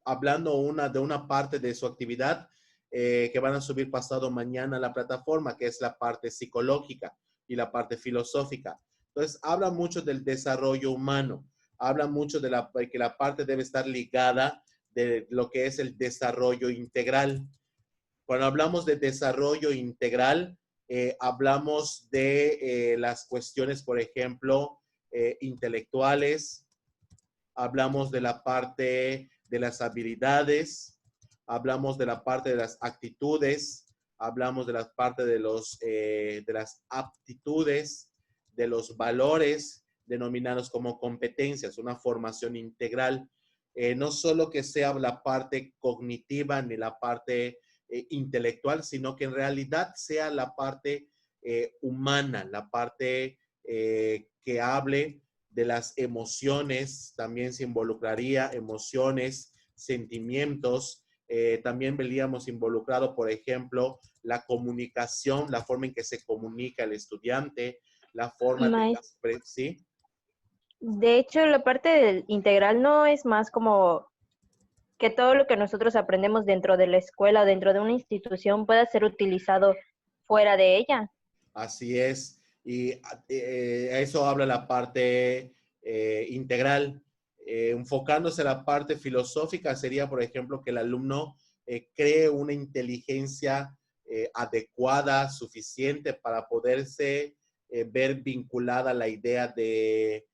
hablando de una parte de su actividad que van a subir pasado mañana a la plataforma, que es la parte psicológica y la parte filosófica. Entonces, habla mucho del desarrollo humano. Habla mucho de que la parte debe estar ligada de lo que es el desarrollo integral. Cuando hablamos de desarrollo integral, hablamos de las cuestiones, por ejemplo, intelectuales, hablamos de la parte de las habilidades, hablamos de la parte de las actitudes, hablamos de la parte de las aptitudes, de los valores denominados como competencias, una formación integral. No solo que sea la parte cognitiva ni la parte intelectual, sino que en realidad sea la parte humana, la parte que hable de las emociones, también se involucraría emociones, sentimientos, también veríamos involucrado, por ejemplo, la comunicación, la forma en que se comunica el estudiante, la forma de... ¿Sí? De hecho, la parte del integral no es más como que todo lo que nosotros aprendemos dentro de la escuela o dentro de una institución pueda ser utilizado fuera de ella. Así es. Y eso habla la parte integral. Enfocándose en la parte filosófica sería, por ejemplo, que el alumno cree una inteligencia adecuada, suficiente para poderse ver vinculada a la idea de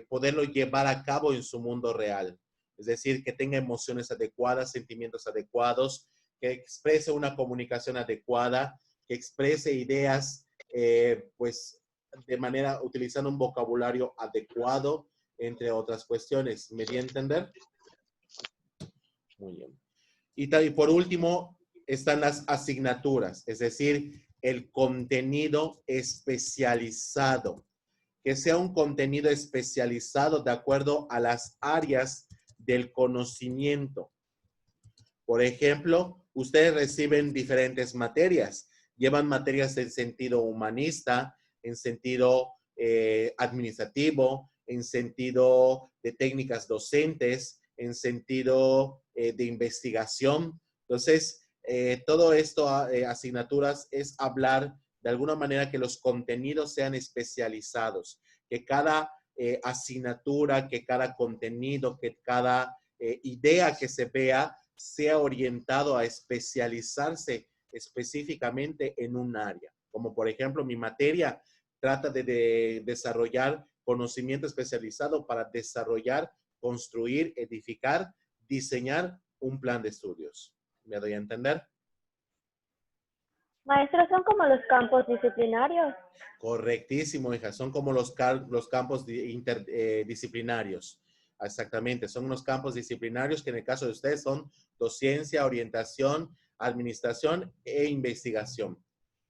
poderlo llevar a cabo en su mundo real. Es decir, que tenga emociones adecuadas, sentimientos adecuados, que exprese una comunicación adecuada, que exprese ideas, pues, de manera, utilizando un vocabulario adecuado, entre otras cuestiones. ¿Me di a entender? Muy bien. Y por último, están las asignaturas, es decir, el contenido especializado. Que sea un contenido especializado de acuerdo a las áreas del conocimiento. Por ejemplo, ustedes reciben diferentes materias. Llevan materias en sentido humanista, en sentido administrativo, en sentido de técnicas docentes, en sentido de investigación. Entonces, todo esto, asignaturas, es hablar de alguna manera que los contenidos sean especializados, que cada asignatura, que cada contenido, que cada idea que se vea sea orientado a especializarse específicamente en un área. Como por ejemplo, mi materia trata de desarrollar conocimiento especializado para desarrollar, construir, edificar, diseñar un plan de estudios. ¿Me doy a entender? Maestros, son como los campos disciplinarios. Correctísimo, hija. Son como los campos interdisciplinarios. Exactamente. Son unos campos disciplinarios que en el caso de ustedes son docencia, orientación, administración e investigación.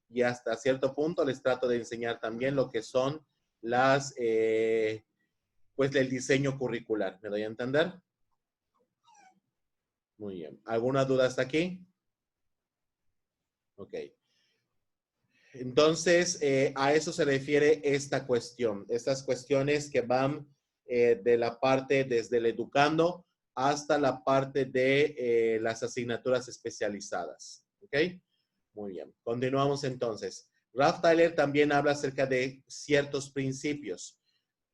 Y hasta cierto punto les trato de enseñar también lo que son las, pues el diseño curricular. ¿Me doy a entender? Muy bien. ¿Alguna duda hasta aquí? Ok. Entonces, a eso se refiere esta cuestión. Estas cuestiones que van de la parte desde el educando hasta la parte de las asignaturas especializadas. ¿Ok? Muy bien. Continuamos entonces. Ralph Tyler también habla acerca de ciertos principios.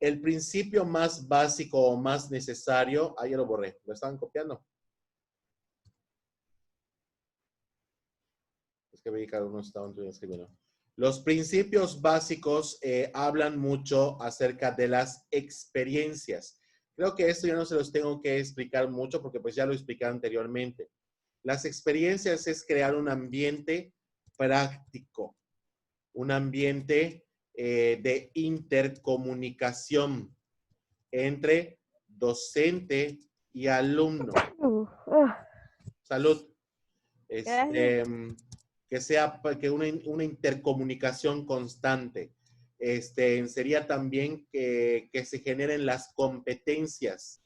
El principio más básico o más necesario, ya lo borré, ¿lo estaban copiando? Es que veí que algunos estaban escribiendo. Los principios básicos hablan mucho acerca de las experiencias. Creo que esto ya no se los tengo que explicar mucho porque pues ya lo expliqué anteriormente. Las experiencias es crear un ambiente práctico, un ambiente de intercomunicación entre docente y alumno. Salud. Que sea una intercomunicación constante. Sería también que se generen las competencias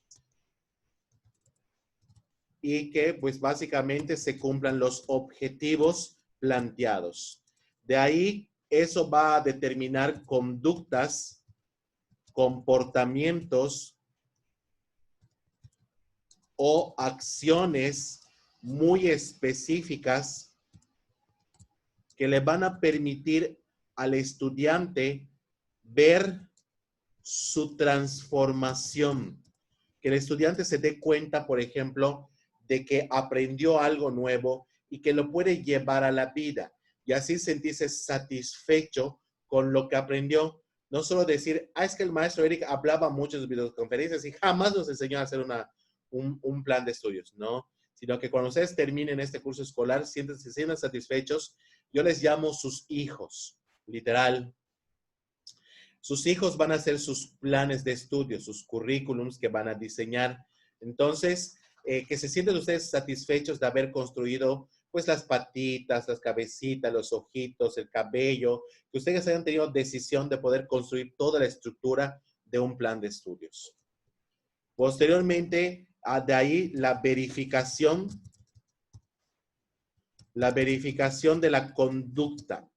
y que pues básicamente se cumplan los objetivos planteados. De ahí, eso va a determinar conductas, comportamientos o acciones muy específicas que le van a permitir al estudiante ver su transformación. Que el estudiante se dé cuenta, por ejemplo, de que aprendió algo nuevo y que lo puede llevar a la vida. Y así sentirse satisfecho con lo que aprendió. No solo decir, es que el maestro Eric hablaba mucho en videoconferencias y jamás nos enseñó a hacer un plan de estudios, ¿no? Sino que cuando ustedes terminen este curso escolar, se sientan satisfechos. Yo les llamo sus hijos, literal. Sus hijos van a hacer sus planes de estudio, sus currículums que van a diseñar. Entonces, que se sienten ustedes satisfechos de haber construido pues las patitas, las cabecitas, los ojitos, el cabello, que ustedes hayan tenido decisión de poder construir toda la estructura de un plan de estudios. Posteriormente, de ahí la verificación de la conducta,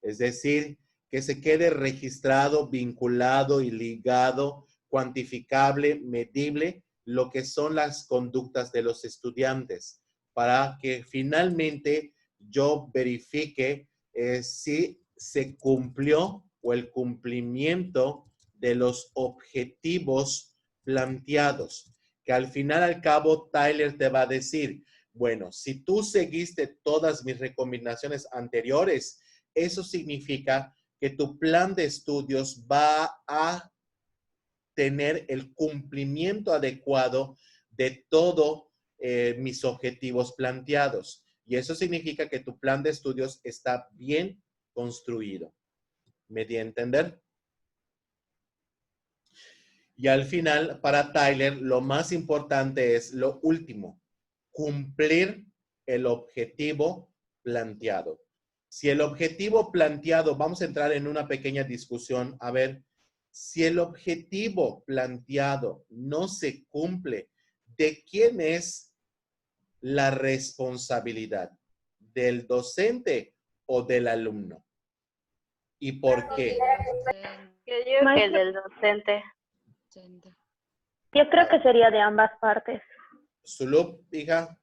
es decir, que se quede registrado, vinculado y ligado, cuantificable, medible, lo que son las conductas de los estudiantes, para que finalmente yo verifique si se cumplió o el cumplimiento de los objetivos planteados, que al final al cabo Tyler te va a decir, bueno, si tú seguiste todas mis recomendaciones anteriores, eso significa que tu plan de estudios va a tener el cumplimiento adecuado de todos mis objetivos planteados. Y eso significa que tu plan de estudios está bien construido. ¿Me di a entender? Y al final, para Tyler, lo más importante es lo último, cumplir el objetivo planteado. Si el objetivo planteado, vamos a entrar en una pequeña discusión, a ver, si el objetivo planteado no se cumple, ¿de quién es la responsabilidad? del docente o del alumno? ¿Y por qué? Yo digo que el del docente. Yo creo que sería de ambas partes. Zulub, hija.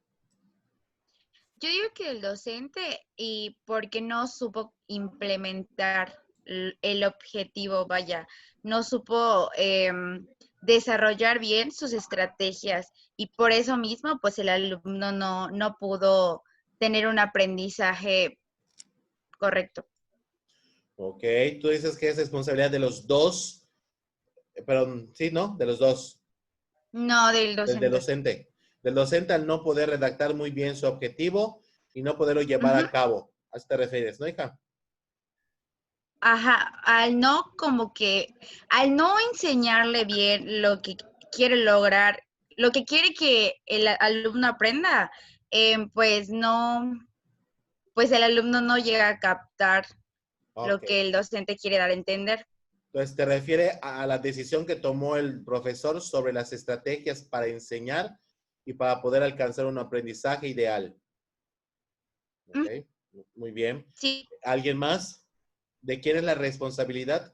Yo digo que el docente y porque no supo implementar el objetivo, vaya, no supo desarrollar bien sus estrategias y por eso mismo pues el alumno no pudo tener un aprendizaje correcto. Ok, tú dices que es responsabilidad de los dos, pero sí, ¿no? De los dos. No, del docente. Del docente al no poder redactar muy bien su objetivo y no poderlo llevar a cabo. ¿A eso te refieres, no, hija? Ajá, al no enseñarle bien lo que quiere lograr, lo que quiere que el alumno aprenda, pues el alumno no llega a captar lo que el docente quiere dar a entender. Entonces, te refiere a la decisión que tomó el profesor sobre las estrategias para enseñar y para poder alcanzar un aprendizaje ideal. Ok, muy bien. Sí. ¿Alguien más? ¿De quién es la responsabilidad?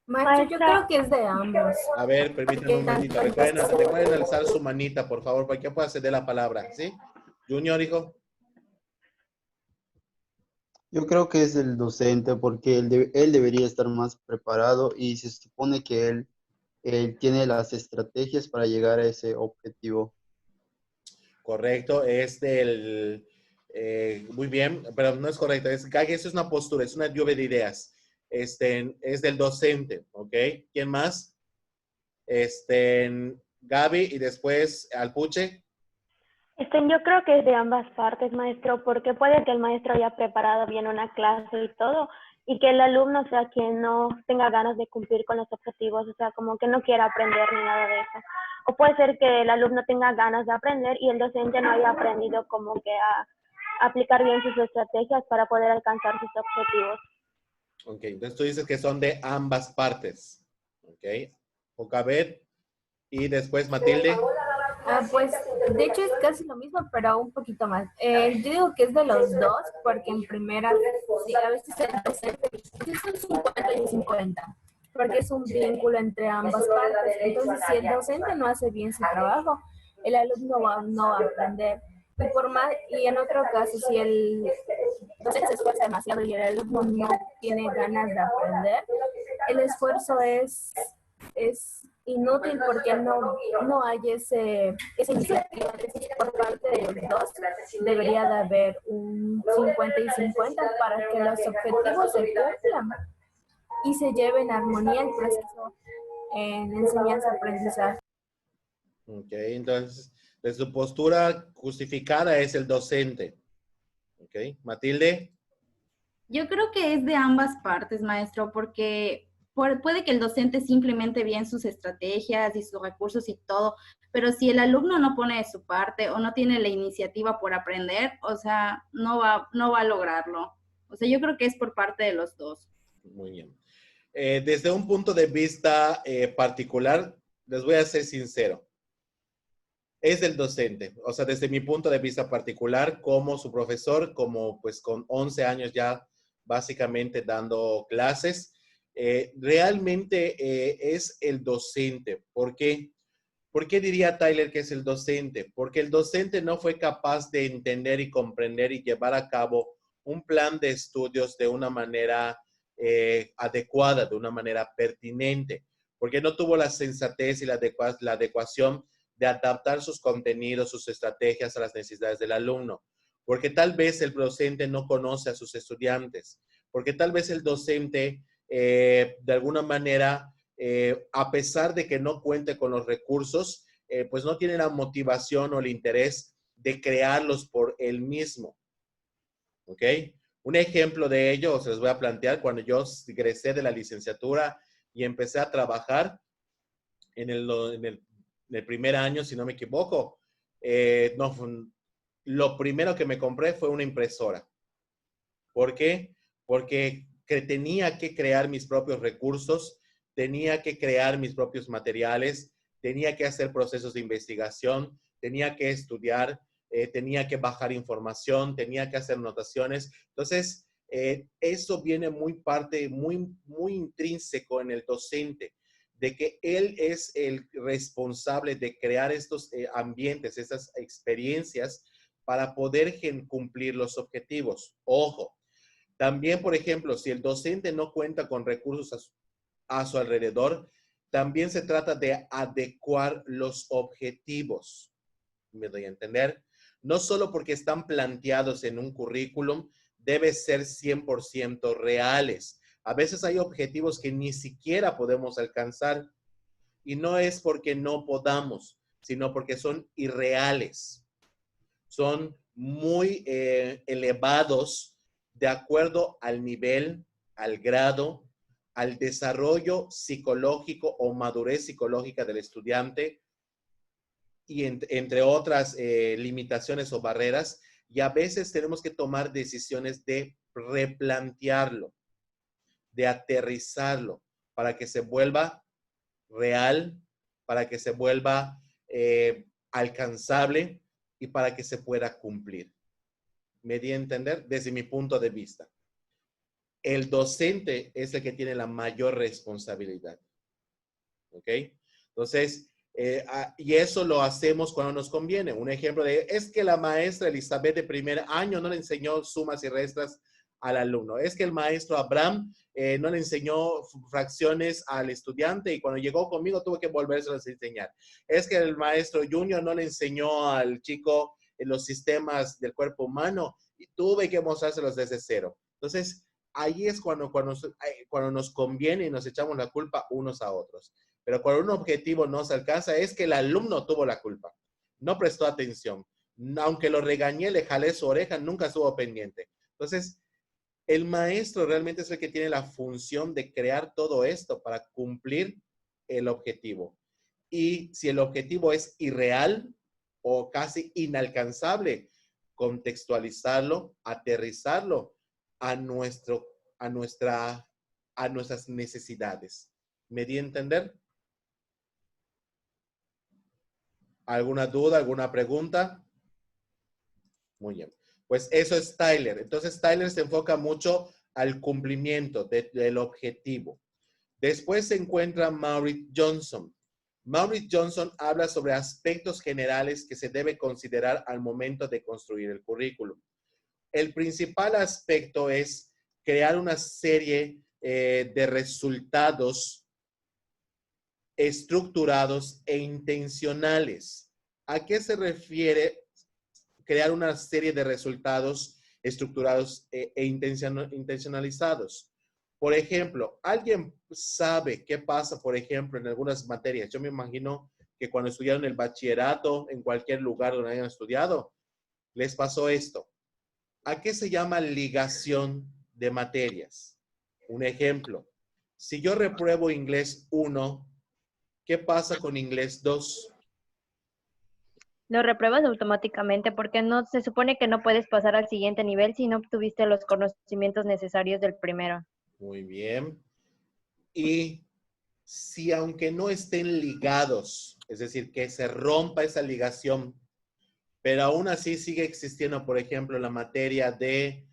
Maestro, yo creo que es de ambos. A ver, permítanme un momentito. Recuerden alzar su manita, por favor, para que pueda ceder la palabra. ¿Sí? Junior, hijo. Yo creo que es el docente porque él debería estar más preparado y se supone que él tiene las estrategias para llegar a ese objetivo. Correcto, es del... muy bien, pero no es correcto. Eso es una postura, es una lluvia de ideas. Es del docente, ¿ok? ¿Quién más? Gaby y después Alpuche. Yo creo que es de ambas partes, maestro, porque puede que el maestro haya preparado bien una clase y todo, y que el alumno sea quien no tenga ganas de cumplir con los objetivos, o sea, como que no quiera aprender ni nada de eso. O puede ser que el alumno tenga ganas de aprender y el docente no haya aprendido como que a aplicar bien sus estrategias para poder alcanzar sus objetivos. Ok, entonces tú dices que son de ambas partes. Ok, Jocabet y después Matilde. Pues de hecho es casi lo mismo, pero un poquito más. Yo digo que es de los dos, porque en primera, sí, a veces el docente es un 50 y un 50, porque es un vínculo entre ambas partes. Entonces, si el docente no hace bien su trabajo, el alumno no va a aprender. Y en otro caso, si el docente se esfuerza demasiado y el alumno no tiene ganas de aprender, el esfuerzo es inútil porque no hay esa iniciativa. Por parte de los dos debería de haber un 50 y 50 para que los objetivos se cumplan y se lleve en armonía el proceso en enseñanza-aprendizaje. Ok, entonces, de su postura justificada es el docente. Ok, Matilde. Yo creo que es de ambas partes, maestro, porque puede que el docente simplemente bien sus estrategias y sus recursos y todo, pero si el alumno no pone de su parte o no tiene la iniciativa por aprender, o sea, no va a lograrlo. O sea, yo creo que es por parte de los dos. Muy bien. Desde un punto de vista particular, les voy a ser sincero. Es del docente. O sea, desde mi punto de vista particular, como su profesor, como pues con 11 años ya básicamente dando clases, realmente es el docente. ¿Por qué? ¿Por qué diría Tyler que es el docente? Porque el docente no fue capaz de entender y comprender y llevar a cabo un plan de estudios de una manera adecuada, de una manera pertinente, porque no tuvo la sensatez y la adecuación de adaptar sus contenidos, sus estrategias a las necesidades del alumno, porque tal vez el docente no conoce a sus estudiantes, porque tal vez el docente de alguna manera, a pesar de que no cuente con los recursos, pues no tiene la motivación o el interés de crearlos por él mismo. ¿Ok? Un ejemplo de ello se les voy a plantear cuando yo egresé de la licenciatura y empecé a trabajar en el primer año, si no me equivoco. Lo primero que me compré fue una impresora. ¿Por qué? Porque tenía que crear mis propios recursos, tenía que crear mis propios materiales, tenía que hacer procesos de investigación, tenía que estudiar, tenía que bajar información, tenía que hacer anotaciones. Entonces, eso viene muy intrínseco en el docente, de que él es el responsable de crear estos ambientes, estas experiencias para poder cumplir los objetivos. Ojo, también, por ejemplo, si el docente no cuenta con recursos a su alrededor, también se trata de adecuar los objetivos. ¿Me doy a entender? No solo porque están planteados en un currículum, debe ser 100% reales. A veces hay objetivos que ni siquiera podemos alcanzar y no es porque no podamos, sino porque son irreales. Son muy elevados de acuerdo al nivel, al grado, al desarrollo psicológico o madurez psicológica del estudiante y entre otras limitaciones o barreras. Y a veces tenemos que tomar decisiones de replantearlo, de aterrizarlo, para que se vuelva real, para que se vuelva alcanzable y para que se pueda cumplir. ¿Me di a entender? Desde mi punto de vista. El docente es el que tiene la mayor responsabilidad. ¿Ok? Entonces, y eso lo hacemos cuando nos conviene. Un ejemplo es que la maestra Elizabeth de primer año no le enseñó sumas y restas al alumno. Es que el maestro Abraham no le enseñó fracciones al estudiante y cuando llegó conmigo tuve que volvérselas a enseñar. Es que el maestro Junior no le enseñó al chico los sistemas del cuerpo humano y tuve que mostrárselos desde cero. Entonces, ahí es cuando nos conviene y nos echamos la culpa unos a otros. Pero cuando un objetivo no se alcanza, es que el alumno tuvo la culpa. No prestó atención. Aunque lo regañé, le jalé su oreja, nunca estuvo pendiente. Entonces, el maestro realmente es el que tiene la función de crear todo esto para cumplir el objetivo. Y si el objetivo es irreal o casi inalcanzable, contextualizarlo, aterrizarlo a nuestras necesidades. ¿Me di a entender? ¿Alguna duda, alguna pregunta? Muy bien. Pues eso es Tyler. Entonces, Tyler se enfoca mucho al cumplimiento del objetivo. Después se encuentra Maurice Johnson. Maurice Johnson habla sobre aspectos generales que se debe considerar al momento de construir el currículum. El principal aspecto es crear una serie de resultados estructurados e intencionales. ¿A qué se refiere crear una serie de resultados estructurados e intencionalizados? Por ejemplo, ¿alguien sabe qué pasa, por ejemplo, en algunas materias? Yo me imagino que cuando estudiaron el bachillerato, en cualquier lugar donde hayan estudiado, les pasó esto. ¿A qué se llama ligación de materias? Un ejemplo, si yo repruebo inglés 1, ¿qué pasa con inglés 2? Lo repruebas automáticamente porque no se supone que no puedes pasar al siguiente nivel si no obtuviste los conocimientos necesarios del primero. Muy bien. Y si aunque no estén ligados, es decir, que se rompa esa ligación, pero aún así sigue existiendo, por ejemplo, la materia de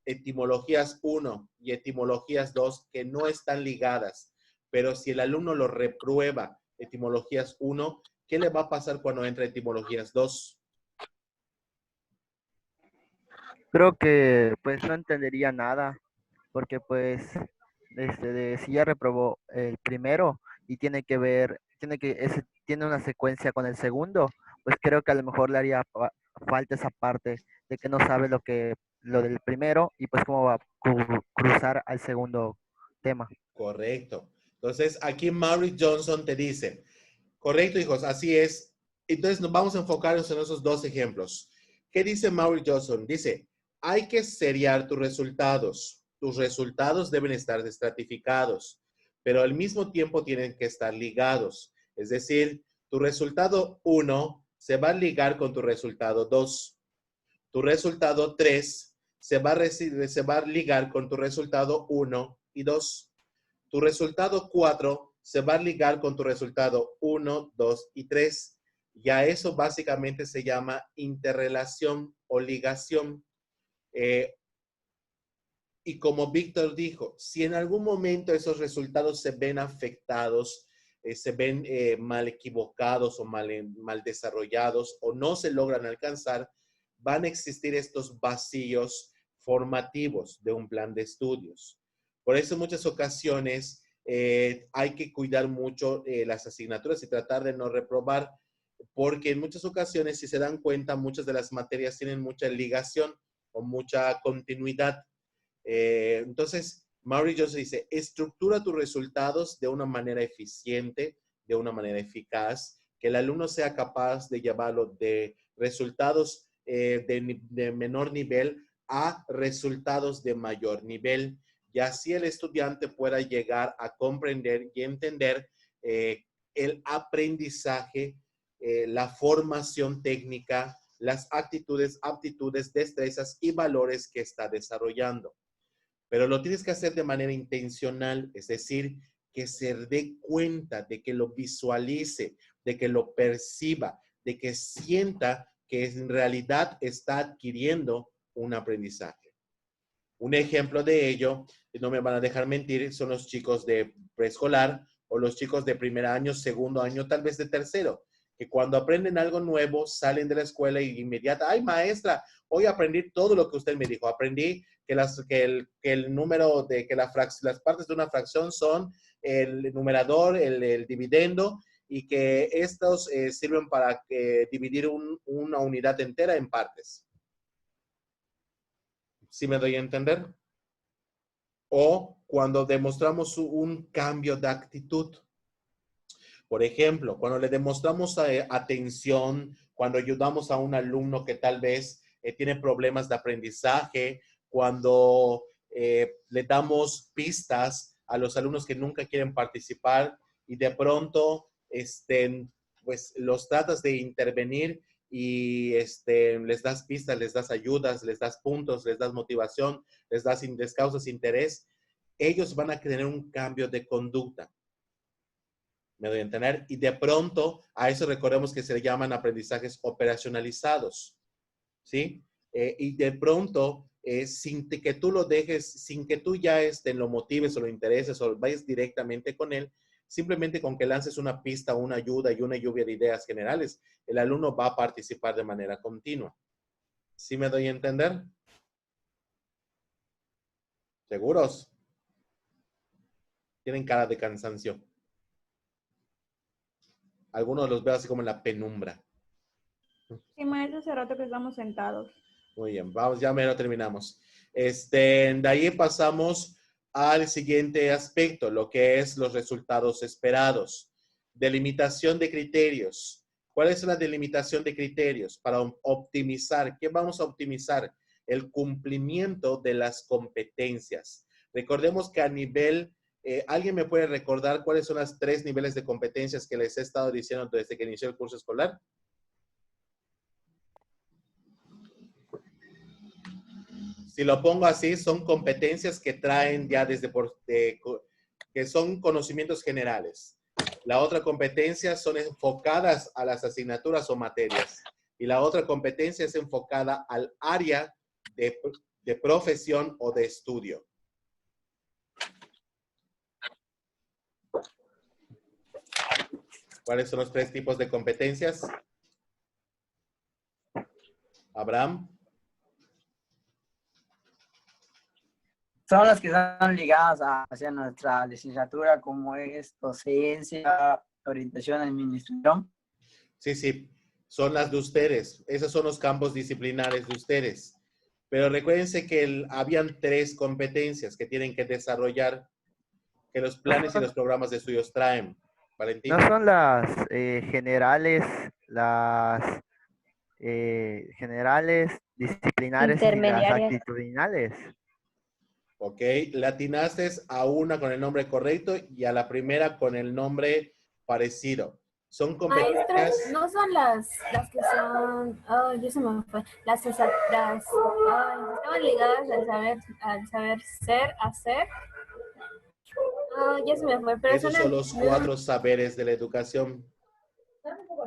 etimologías 1 y etimologías 2 que no están ligadas, pero si el alumno lo reprueba etimologías 1, ¿qué le va a pasar cuando entra etimologías 2? Creo que pues no entendería nada, porque pues si ya reprobó el primero y tiene una secuencia con el segundo, pues creo que a lo mejor le haría falta esa parte de que no sabe lo del primero y pues cómo va a cruzar al segundo tema. Correcto. Entonces, aquí Maurice Johnson te dice, correcto, hijos, así es. Entonces, nos vamos a enfocarnos en esos dos ejemplos. ¿Qué dice Maurice Johnson? Dice, hay que seriar tus resultados. Tus resultados deben estar estratificados, pero al mismo tiempo tienen que estar ligados. Es decir, tu resultado 1 se va a ligar con tu resultado 2. Tu resultado 3 se va a ligar con tu resultado 1 y 2. Tu resultado 4 se va a ligar con tu resultado 1, 2 y 3. Ya eso básicamente se llama interrelación o ligación. Y como Víctor dijo, si en algún momento esos resultados se ven afectados, se ven mal equivocados o mal desarrollados o no se logran alcanzar, van a existir estos vacíos formativos de un plan de estudios. Por eso en muchas ocasiones hay que cuidar mucho las asignaturas y tratar de no reprobar, porque en muchas ocasiones, si se dan cuenta, muchas de las materias tienen mucha ligación o mucha continuidad. Entonces, Maury Johnson dice, estructura tus resultados de una manera eficiente, de una manera eficaz, que el alumno sea capaz de llevarlo de resultados de menor nivel a resultados de mayor nivel, y así el estudiante pueda llegar a comprender y entender el aprendizaje, la formación técnica, las actitudes, aptitudes, destrezas y valores que está desarrollando. Pero lo tienes que hacer de manera intencional, es decir, que se dé cuenta, de que lo visualice, de que lo perciba, de que sienta que en realidad está adquiriendo un aprendizaje. Un ejemplo de ello, no me van a dejar mentir, son los chicos de preescolar o los chicos de primer año, segundo año, tal vez de tercero, que cuando aprenden algo nuevo salen de la escuela y inmediata, ay maestra, hoy aprendí todo lo que usted me dijo, aprendí que el número de que las partes de una fracción son el numerador, el dividendo, y que estos sirven para dividir una unidad entera en partes. ¿Sí me doy a entender? O cuando demostramos un cambio de actitud. Por ejemplo, cuando le demostramos atención, cuando ayudamos a un alumno que tal vez tiene problemas de aprendizaje, cuando le damos pistas a los alumnos que nunca quieren participar y de pronto pues los tratas de intervenir y les das pistas, les das ayudas, les das puntos, les das motivación, les causas interés, ellos van a tener un cambio de conducta. ¿Me doy a entender? Y de pronto, a eso recordemos que se le llaman aprendizajes operacionalizados, ¿sí? Y de pronto, sin que tú lo dejes, sin que tú ya lo motives o lo intereses o vayas directamente con él, simplemente con que lances una pista, una ayuda y una lluvia de ideas generales, el alumno va a participar de manera continua. ¿Sí me doy a entender? ¿Seguros? Tienen cara de cansancio. Algunos los veo así como en la penumbra. Sí, maestro, hace rato que estamos sentados. Muy bien, vamos, ya mero terminamos. De ahí pasamos al siguiente aspecto, lo que es los resultados esperados. Delimitación de criterios. ¿Cuál es la delimitación de criterios? Para optimizar, ¿qué vamos a optimizar? El cumplimiento de las competencias. Recordemos que a nivel, ¿alguien me puede recordar cuáles son los 3 niveles de competencias que les he estado diciendo desde que inició el curso escolar? Si lo pongo así, son competencias que traen ya que son conocimientos generales. La otra competencia son enfocadas a las asignaturas o materias. Y la otra competencia es enfocada al área de profesión o de estudio. ¿Cuáles son los 3 tipos de competencias? Abraham. Son las que están ligadas hacia nuestra licenciatura, como es docencia, orientación, administración. Sí, sí, son las de ustedes. Esos son los campos disciplinares de ustedes. Pero recuérdense que habían 3 competencias que tienen que desarrollar, que los planes y los programas de estudios traen. Valentín. ¿No son las generales, disciplinares y las actitudinales? Ok, le atinaste a una con el nombre correcto y a la primera con el nombre parecido. Son competencias. Maestros, no son las que son, yo se me fue, estaban ligadas al saber ser, hacer. Ya se me fue, pero Esos son los 4 saberes de la educación.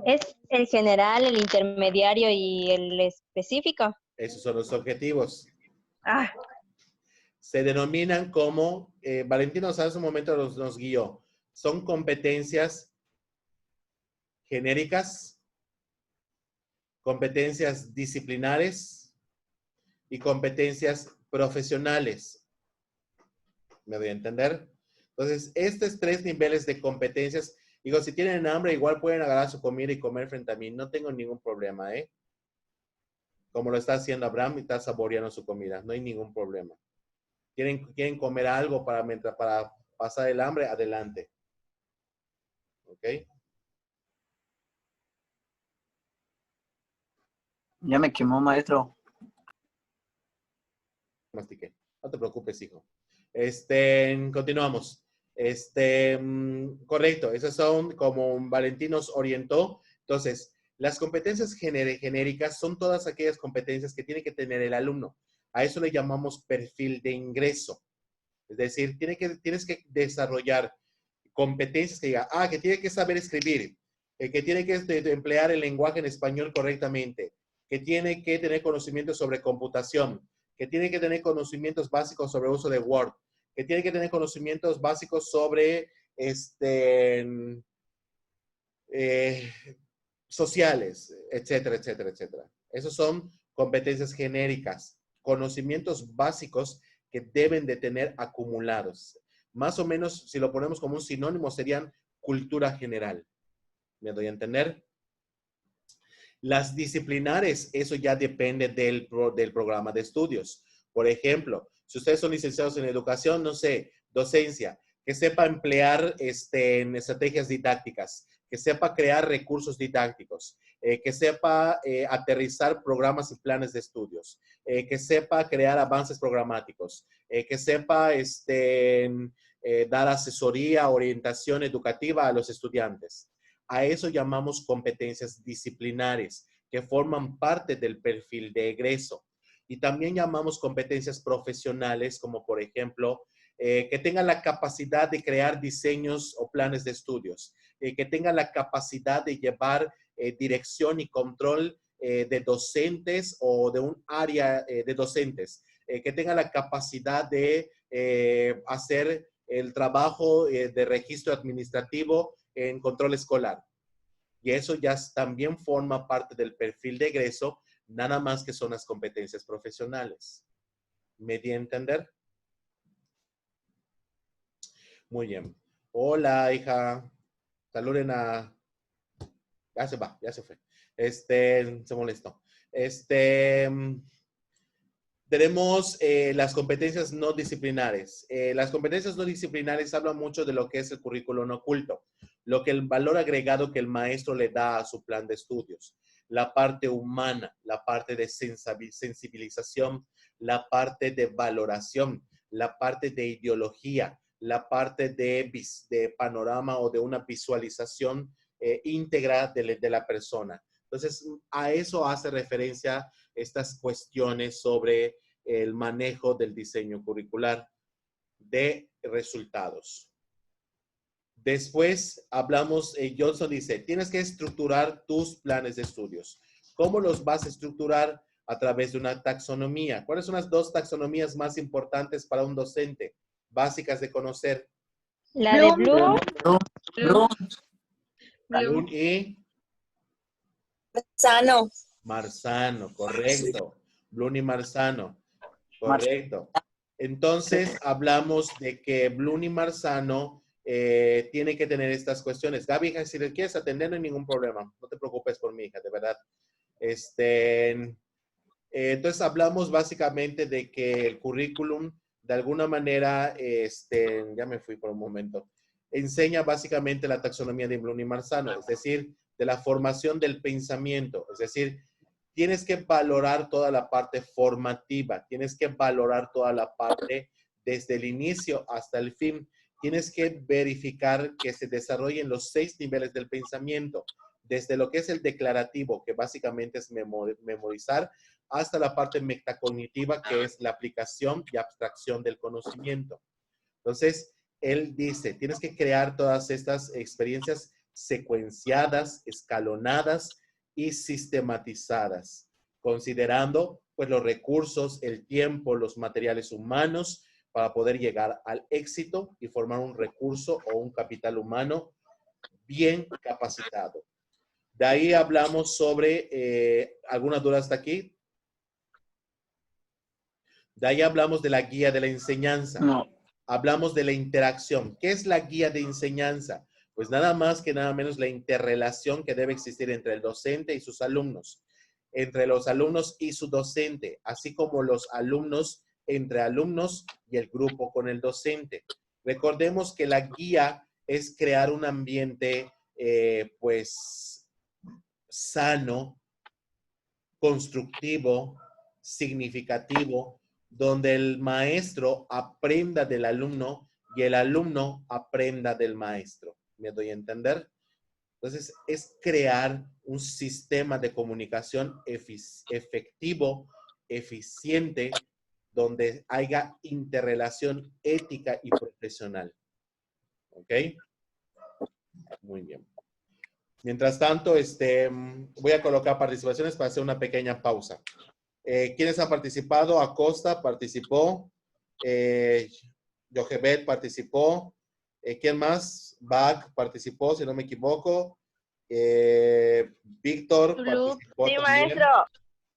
Es el general, el intermediario y el específico. Esos son los objetivos. Ah. Se denominan como, Valentino hace un momento nos guió, son competencias genéricas, competencias disciplinares y competencias profesionales. ¿Me doy a entender? Entonces, estos 3 niveles de competencias, digo, si tienen hambre, igual pueden agarrar su comida y comer frente a mí. No tengo ningún problema, ¿eh? Como lo está haciendo Abraham y está saboreando su comida. No hay ningún problema. ¿Quieren comer algo para pasar el hambre? Adelante. ¿Ok? Ya me quemó, maestro. Mastiqué. No te preocupes, hijo. Continuamos. Correcto. Esas son como Valentín nos orientó. Entonces, las competencias genéricas son todas aquellas competencias que tiene que tener el alumno. A eso le llamamos perfil de ingreso. Es decir, tienes que desarrollar competencias que diga, que tiene que saber escribir, que tiene que emplear el lenguaje en español correctamente, que tiene que tener conocimientos sobre computación, que tiene que tener conocimientos básicos sobre uso de Word, que tiene que tener conocimientos básicos sobre sociales, etcétera, etcétera, etcétera. Esos son competencias genéricas, conocimientos básicos que deben de tener acumulados. Más o menos, si lo ponemos como un sinónimo, serían cultura general. ¿Me doy a entender? Las disciplinares, eso ya depende del programa de estudios. Por ejemplo, si ustedes son licenciados en educación, no sé, docencia, que sepa emplear en estrategias didácticas, que sepa crear recursos didácticos, que sepa aterrizar programas y planes de estudios, que sepa crear avances programáticos, que sepa dar asesoría, orientación educativa a los estudiantes. A eso llamamos competencias disciplinares, que forman parte del perfil de egreso. Y también llamamos competencias profesionales, como por ejemplo, que tengan la capacidad de crear diseños o planes de estudios, que tengan la capacidad de llevar dirección y control de docentes o de un área de docentes, que tengan la capacidad de hacer el trabajo de registro administrativo en control escolar. Y eso ya también forma parte del perfil de egreso, nada más que son las competencias profesionales. ¿Me di a entender? Muy bien. Hola, hija. Saluden a... Ya se va, ya se fue. Se molestó. Tenemos las competencias no disciplinares. Las competencias no disciplinares hablan mucho de lo que es el currículum oculto, lo que el valor agregado que el maestro le da a su plan de estudios, la parte humana, la parte de sensibilización, la parte de valoración, la parte de ideología, la parte de panorama o de una visualización íntegra de la persona. Entonces, a eso hace referencia estas cuestiones sobre el manejo del diseño curricular de resultados. Después hablamos, Johnson dice, tienes que estructurar tus planes de estudios. ¿Cómo los vas a estructurar? A través de una taxonomía. ¿Cuáles son las 2 taxonomías más importantes para un docente? Básicas de conocer. La de Bloom. Bloom y... Marzano. Marzano, correcto. Bloom y Marzano, correcto. Entonces, hablamos de que Bloom y Marzano tiene que tener estas cuestiones. Gaby, si le quieres atender, no hay ningún problema. No te preocupes por mi hija, de verdad. Entonces, hablamos básicamente de que el currículum, de alguna manera, ya me fui por un momento, enseña básicamente la taxonomía de Bloom y Marzano, es decir, de la formación del pensamiento, es decir, tienes que valorar toda la parte formativa, tienes que valorar toda la parte desde el inicio hasta el fin, tienes que verificar que se desarrollen los 6 niveles del pensamiento, desde lo que es el declarativo, que básicamente es memorizar, hasta la parte metacognitiva, que es la aplicación y abstracción del conocimiento. Entonces, él dice, tienes que crear todas estas experiencias secuenciadas, escalonadas y sistematizadas, considerando pues los recursos, el tiempo, los materiales humanos para poder llegar al éxito y formar un recurso o un capital humano bien capacitado. De ahí hablamos sobre, ¿algunas dudas hasta aquí? De ahí hablamos de la guía de la enseñanza. No. Hablamos de la interacción. ¿Qué es la guía de enseñanza? Pues nada más que nada menos la interrelación que debe existir entre el docente y sus alumnos, entre los alumnos y su docente, así como los alumnos entre alumnos y el grupo con el docente. Recordemos que la guía es crear un ambiente, pues, sano, constructivo, significativo, donde el maestro aprenda del alumno y el alumno aprenda del maestro. ¿Me doy a entender? Entonces, es crear un sistema de comunicación efectivo, eficiente, donde haya interrelación ética y profesional. ¿Ok? Muy bien. Mientras tanto, voy a colocar participaciones para hacer una pequeña pausa. ¿Quiénes han participado? Acosta participó. Yochebet participó. ¿Quién más? Bach participó, si no me equivoco. Víctor participó Sí, también.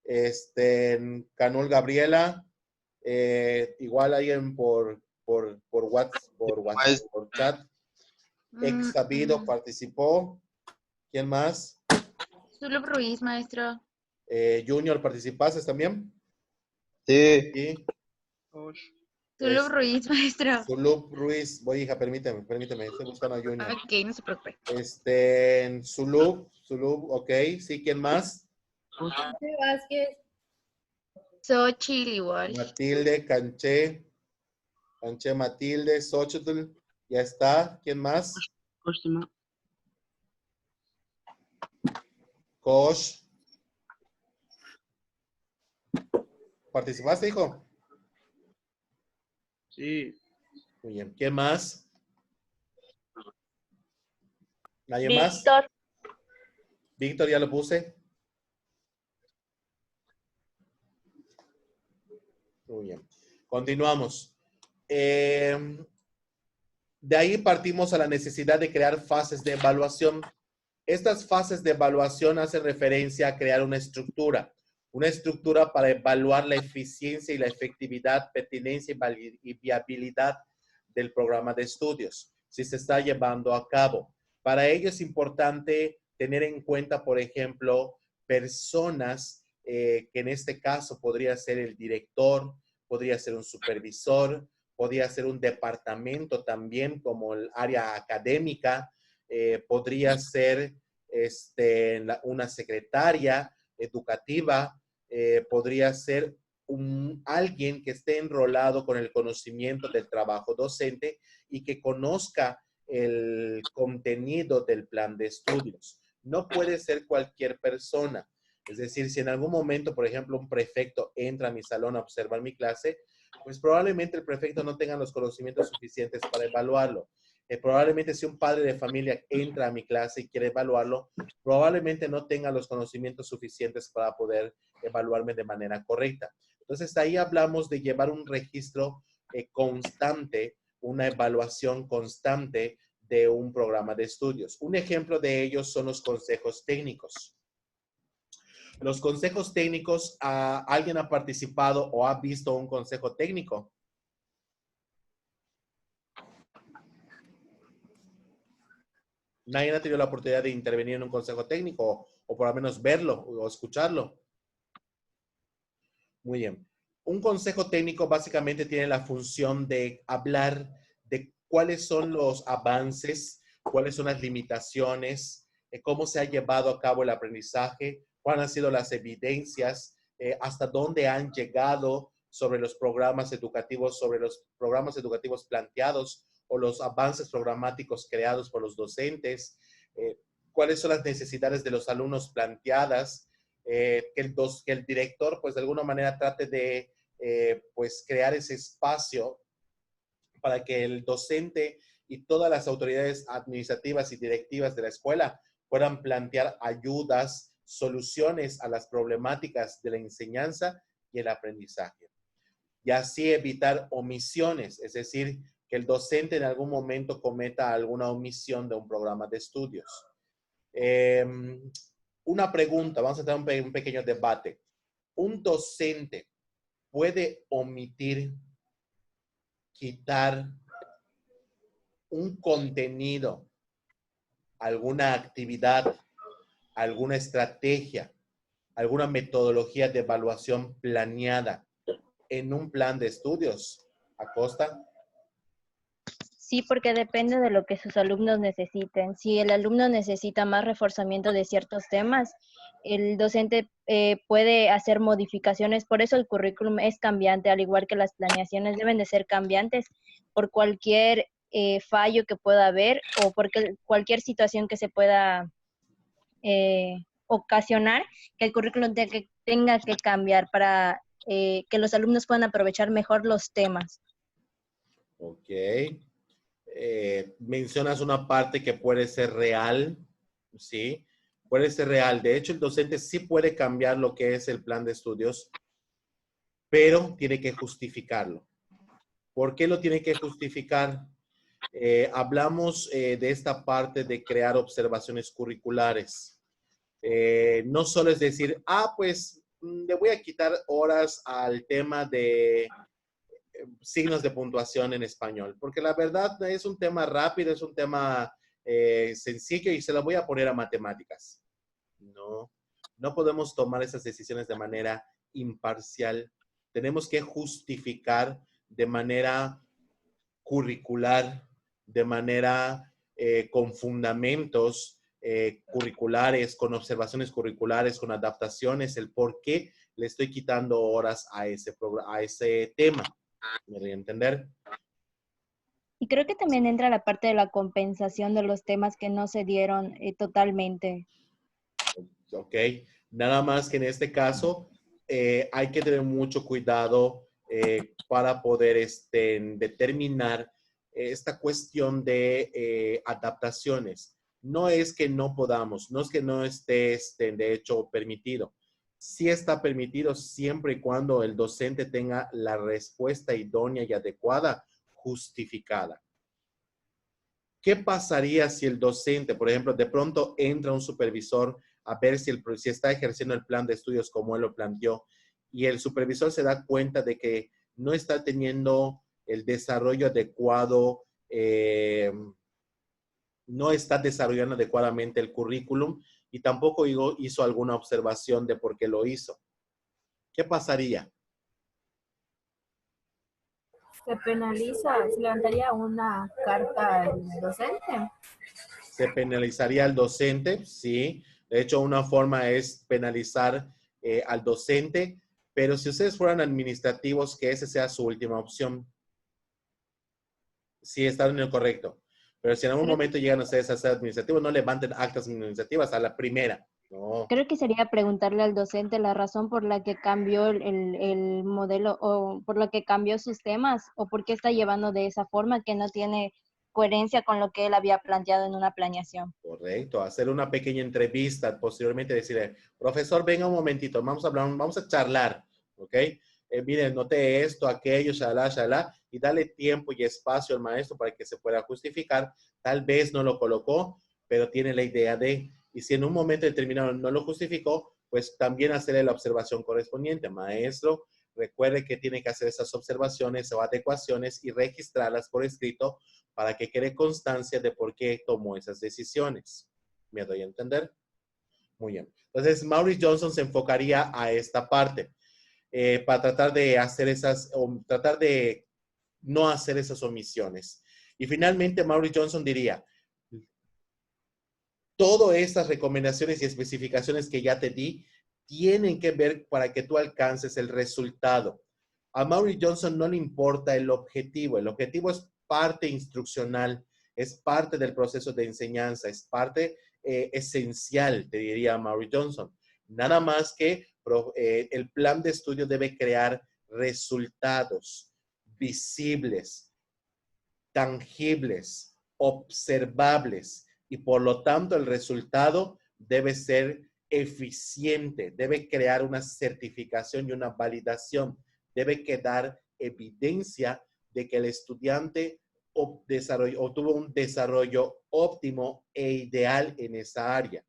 maestro. Canul Gabriela. Igual alguien por WhatsApp, por chat. Ex Sabido participó. ¿Quién más? Zulub Ruiz, maestro. Junior, ¿participaste también? Sí. Sí. Zulub Ruiz, maestro. Zulub Ruiz. Voy, hija, permíteme. Estoy buscando a Junior. Ok, no se preocupe. Zulub, ok. Sí, ¿quién más? Vázquez. Xochitl igual. Matilde, Canché, Matilde, Xochitl. Ya está. ¿Quién más? Kosh. ¿Participaste, hijo? Sí. Muy bien. ¿Quién más? ¿Nadie Víctor. más? Víctor, ya lo puse. Muy bien. Continuamos. De ahí partimos a la necesidad de crear fases de evaluación. Estas fases de evaluación hacen referencia a crear una estructura para evaluar la eficiencia y la efectividad, pertinencia y viabilidad del programa de estudios, si se está llevando a cabo. Para ello es importante tener en cuenta, por ejemplo, personas que en este caso podría ser el director, podría ser un supervisor, podría ser un departamento también como el área académica, podría ser una secretaria educativa, podría ser alguien que esté enrolado con el conocimiento del trabajo docente y que conozca el contenido del plan de estudios. No puede ser cualquier persona. Es decir, si en algún momento, por ejemplo, un prefecto entra a mi salón a observar mi clase, pues probablemente el prefecto no tenga los conocimientos suficientes para evaluarlo. Probablemente si un padre de familia entra a mi clase y quiere evaluarlo, probablemente no tenga los conocimientos suficientes para poder evaluarme de manera correcta. Entonces, ahí hablamos de llevar un registro constante, una evaluación constante de un programa de estudios. Un ejemplo de ellos son los consejos técnicos. Los consejos técnicos, ¿alguien ha participado o ha visto un consejo técnico? ¿Nadie ha tenido la oportunidad de intervenir en un consejo técnico o por lo menos verlo o escucharlo? Muy bien. Un consejo técnico básicamente tiene la función de hablar de cuáles son los avances, cuáles son las limitaciones, cómo se ha llevado a cabo el aprendizaje, cuáles han sido las evidencias, hasta dónde han llegado sobre los programas educativos planteados o los avances programáticos creados por los docentes, cuáles son las necesidades de los alumnos planteadas, que el director, pues de alguna manera trate de, pues crear ese espacio para que el docente y todas las autoridades administrativas y directivas de la escuela puedan plantear ayudas, soluciones a las problemáticas de la enseñanza y el aprendizaje. Y así evitar omisiones, es decir, que el docente en algún momento cometa alguna omisión de un programa de estudios. Una pregunta, vamos a tener un pequeño debate. ¿Un docente puede omitir, quitar un contenido, alguna actividad, alguna estrategia, alguna metodología de evaluación planeada en un plan de estudios? Acosta. Sí, porque depende de lo que sus alumnos necesiten. Si el alumno necesita más reforzamiento de ciertos temas, el docente puede hacer modificaciones. Por eso el currículum es cambiante, al igual que las planeaciones deben de ser cambiantes por cualquier fallo que pueda haber o por cualquier situación que se pueda ocasionar, que el currículum tenga que cambiar para que los alumnos puedan aprovechar mejor los temas. Ok. Mencionas una parte que puede ser real, ¿sí? Puede ser real. De hecho, el docente sí puede cambiar lo que es el plan de estudios, pero tiene que justificarlo. ¿Por qué lo tiene que justificar? Hablamos de esta parte de crear observaciones curriculares. No solo es decir, pues le voy a quitar horas al tema de signos de puntuación en español, porque la verdad es un tema rápido, es un tema sencillo y se lo voy a poner a matemáticas. No, no podemos tomar esas decisiones de manera imparcial. Tenemos que justificar de manera curricular, de manera con fundamentos curriculares, con observaciones curriculares, con adaptaciones, el por qué le estoy quitando horas a ese tema. ¿Me doy a entender? Y creo que también entra la parte de la compensación de los temas que no se dieron totalmente. Ok, nada más que en este caso hay que tener mucho cuidado para poder determinar esta cuestión de adaptaciones. No es que no podamos, no es que no esté de hecho permitido. Sí está permitido siempre y cuando el docente tenga la respuesta idónea y adecuada justificada. ¿Qué pasaría si el docente, por ejemplo, de pronto entra un supervisor a ver si está ejerciendo el plan de estudios como él lo planteó y el supervisor se da cuenta de que no está teniendo el desarrollo adecuado, no está desarrollando adecuadamente el currículum y tampoco hizo alguna observación de por qué lo hizo? ¿Qué pasaría? Se penaliza, se levantaría una carta al docente. Se penalizaría al docente, sí. De hecho, una forma es penalizar al docente, pero si ustedes fueran administrativos, que esa sea su última opción. Sí, están en lo correcto. Pero si en algún momento llegan ustedes a ser administrativos, no levanten actas administrativas a la primera. No. Creo que sería preguntarle al docente la razón por la que cambió el modelo o por la que cambió sus temas o por qué está llevando de esa forma que no tiene coherencia con lo que él había planteado en una planeación. Correcto, hacer una pequeña entrevista, posteriormente decirle, profesor, venga un momentito, vamos a hablar, vamos a charlar, ¿ok? Miren, noté esto, aquello, shalá, y dale tiempo y espacio al maestro para que se pueda justificar. Tal vez no lo colocó, pero tiene la idea de, y si en un momento determinado no lo justificó, pues también hacerle la observación correspondiente. Maestro, recuerde que tiene que hacer esas observaciones o adecuaciones y registrarlas por escrito para que quede constancia de por qué tomó esas decisiones. ¿Me doy a entender? Muy bien. Entonces, Maurice Johnson se enfocaría a esta parte para tratar de hacer tratar de no hacer esas omisiones. Y finalmente, Maurice Johnson diría, todas estas recomendaciones y especificaciones que ya te di tienen que ver para que tú alcances el resultado. A Maurice Johnson no le importa el objetivo es parte instruccional, es parte del proceso de enseñanza, es parte esencial, te diría Maurice Johnson. Nada más que el plan de estudio debe crear resultados visibles, tangibles, observables y por lo tanto el resultado debe ser eficiente, debe crear una certificación y una validación, debe quedar evidencia de que el estudiante obtuvo un desarrollo óptimo e ideal en esa área.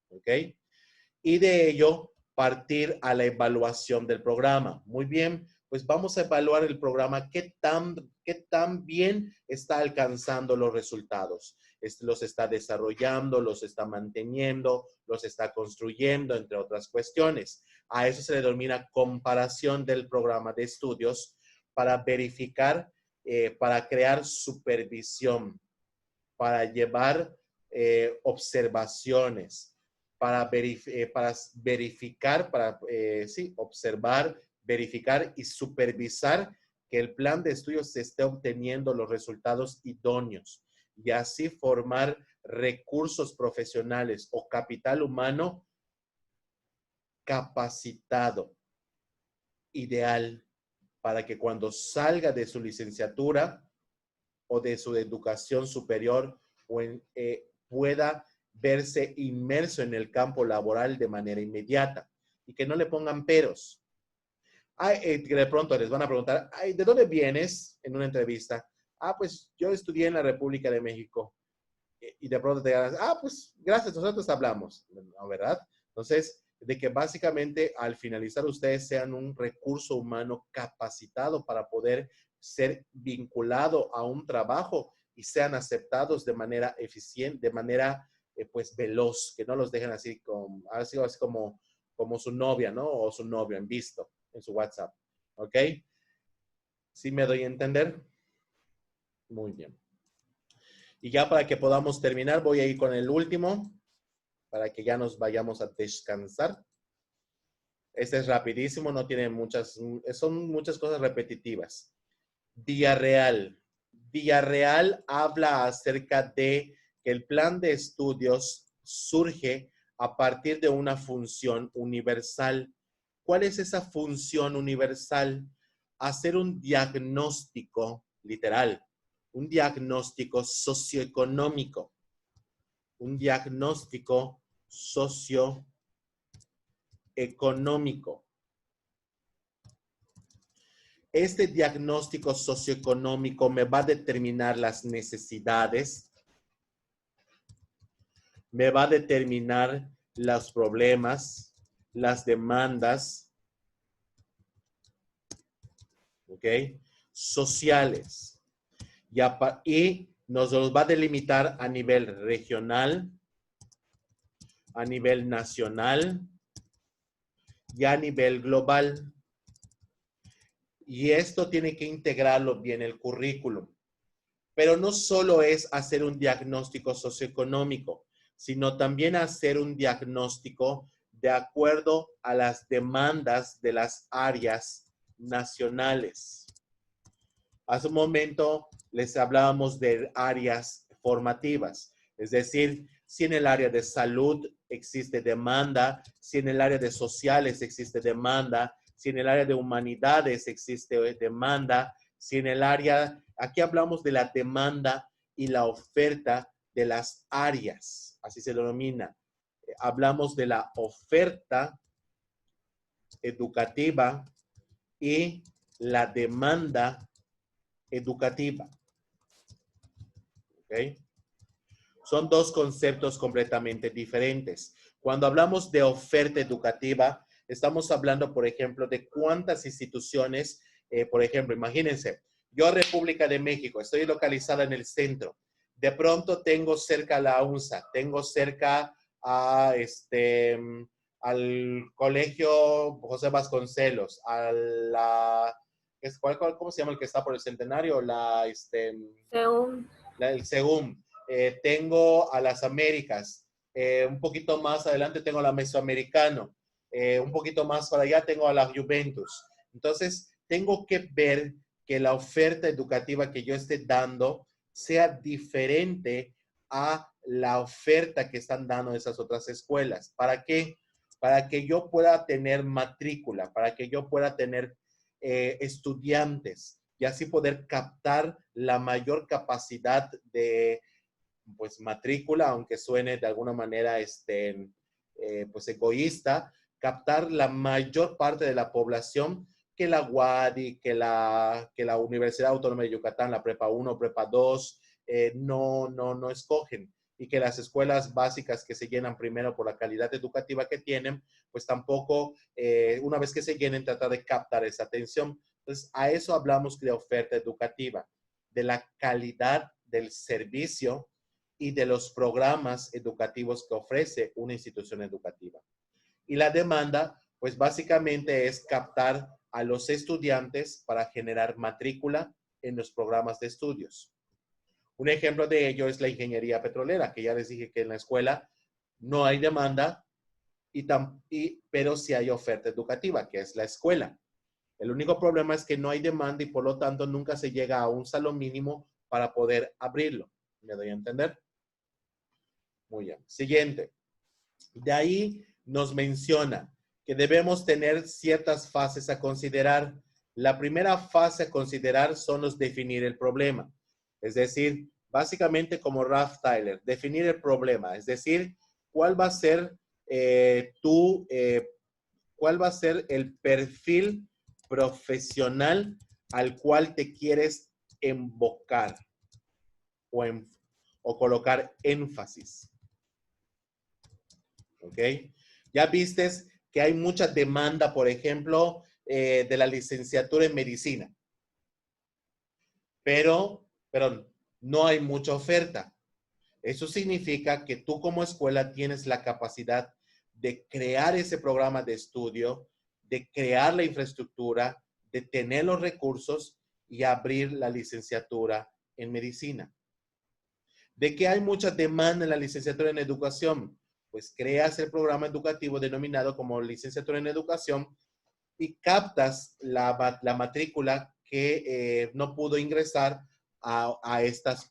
¿Ok? Y de ello partir a la evaluación del programa. Muy bien, pues vamos a evaluar el programa, qué tan bien está alcanzando los resultados. Los está desarrollando, los está manteniendo, los está construyendo, entre otras cuestiones. A eso se le denomina comparación del programa de estudios para verificar, para crear supervisión, para llevar observaciones, para verificar, observar, verificar y supervisar que el plan de estudios se esté obteniendo los resultados idóneos y así formar recursos profesionales o capital humano capacitado, ideal, para que cuando salga de su licenciatura o de su educación superior pueda verse inmerso en el campo laboral de manera inmediata y que no le pongan peros. Que de pronto les van a preguntar, ¿de dónde vienes? En una entrevista. Pues yo estudié en la República de México. Y de pronto te digan, pues gracias, nosotros hablamos, ¿no, verdad? Entonces, de que básicamente al finalizar ustedes sean un recurso humano capacitado para poder ser vinculado a un trabajo y sean aceptados de manera eficiente, de manera pues veloz, que no los dejen así como su novia, ¿no? O su novio en visto en su WhatsApp, ¿ok? ¿Sí me doy a entender? Muy bien. Y ya para que podamos terminar, voy a ir con el último, para que ya nos vayamos a descansar. Este es rapidísimo, no tiene son muchas cosas repetitivas. Villarreal. Villarreal habla acerca de que el plan de estudios surge a partir de una función universal. ¿Cuál es esa función universal? Hacer un diagnóstico, literal, un diagnóstico socioeconómico. Un diagnóstico socioeconómico. Este diagnóstico socioeconómico me va a determinar las necesidades, me va a determinar los problemas, las demandas, ¿ok? Sociales. Y nos los va a delimitar a nivel regional, a nivel nacional y a nivel global. Y esto tiene que integrarlo bien el currículum. Pero no solo es hacer un diagnóstico socioeconómico, sino también hacer un diagnóstico de acuerdo a las demandas de las áreas nacionales. Hace un momento les hablábamos de áreas formativas, es decir, si en el área de salud existe demanda, si en el área de sociales existe demanda, si en el área de humanidades existe demanda, si en el área, aquí hablamos de la demanda y la oferta de las áreas, así se denomina. Hablamos de la oferta educativa y la demanda educativa. ¿Ok? Son dos conceptos completamente diferentes. Cuando hablamos de oferta educativa, estamos hablando, por ejemplo, de cuántas instituciones, por ejemplo, imagínense, yo República de México, estoy localizada en el centro. De pronto tengo cerca a la UNSA, tengo cerca a al Colegio José Vasconcelos, a la, ¿cómo se llama el que está por el Centenario? El SEUM. Tengo a las Américas. Un poquito más adelante tengo a la Mesoamericano. Un poquito más para allá tengo a la Juventus. Entonces, tengo que ver que la oferta educativa que yo esté dando sea diferente a la oferta que están dando esas otras escuelas. ¿Para qué? Para que yo pueda tener matrícula, para que yo pueda tener estudiantes, y así poder captar la mayor capacidad de pues matrícula, aunque suene de alguna manera pues egoísta, captar la mayor parte de la población que la UADY, que la Universidad Autónoma de Yucatán, la Prepa 1, Prepa 2, no escogen, y que las escuelas básicas que se llenan primero por la calidad educativa que tienen, pues tampoco, una vez que se llenen, tratar de captar esa atención. Entonces, a eso hablamos de oferta educativa, de la calidad del servicio y de los programas educativos que ofrece una institución educativa. Y la demanda, pues básicamente es captar a los estudiantes para generar matrícula en los programas de estudios. Un ejemplo de ello es la ingeniería petrolera, que ya les dije que en la escuela no hay demanda, pero sí hay oferta educativa, que es la escuela. El único problema es que no hay demanda y por lo tanto nunca se llega a un salón mínimo para poder abrirlo. ¿Me doy a entender? Muy bien. Siguiente. De ahí nos menciona que debemos tener ciertas fases a considerar. La primera fase a considerar son los definir el problema. Es decir, básicamente como Ralph Tyler, definir el problema. Es decir, cuál va a ser cuál va a ser el perfil profesional al cual te quieres invocar o colocar énfasis. ¿Ok? Ya vistes que hay mucha demanda, por ejemplo, de la licenciatura en medicina. Pero no hay mucha oferta. Eso significa que tú como escuela tienes la capacidad de crear ese programa de estudio, de crear la infraestructura, de tener los recursos y abrir la licenciatura en medicina. ¿De qué hay mucha demanda en la licenciatura en educación? Pues creas el programa educativo denominado como licenciatura en educación y captas la matrícula que no pudo ingresar a estas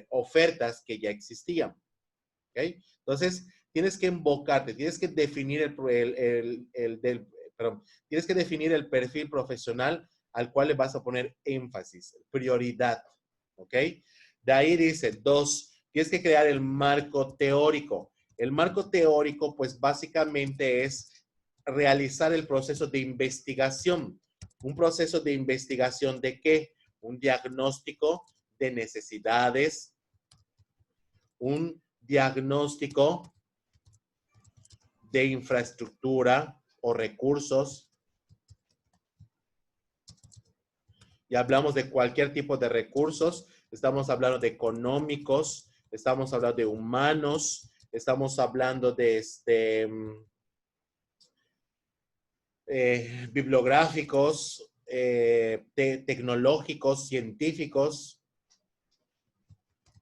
ofertas que ya existían. ¿Okay? Entonces, tienes que invocarte, tienes que definir tienes que definir el perfil profesional al cual le vas a poner énfasis, prioridad. ¿Ok? De ahí dice, 2, tienes que crear el marco teórico. El marco teórico, pues básicamente es realizar el proceso de investigación. ¿Un proceso de investigación de qué? Un diagnóstico de necesidades, un diagnóstico de infraestructura o recursos. Ya hablamos de cualquier tipo de recursos. Estamos hablando de económicos, estamos hablando de humanos, estamos hablando de bibliográficos, tecnológicos, científicos,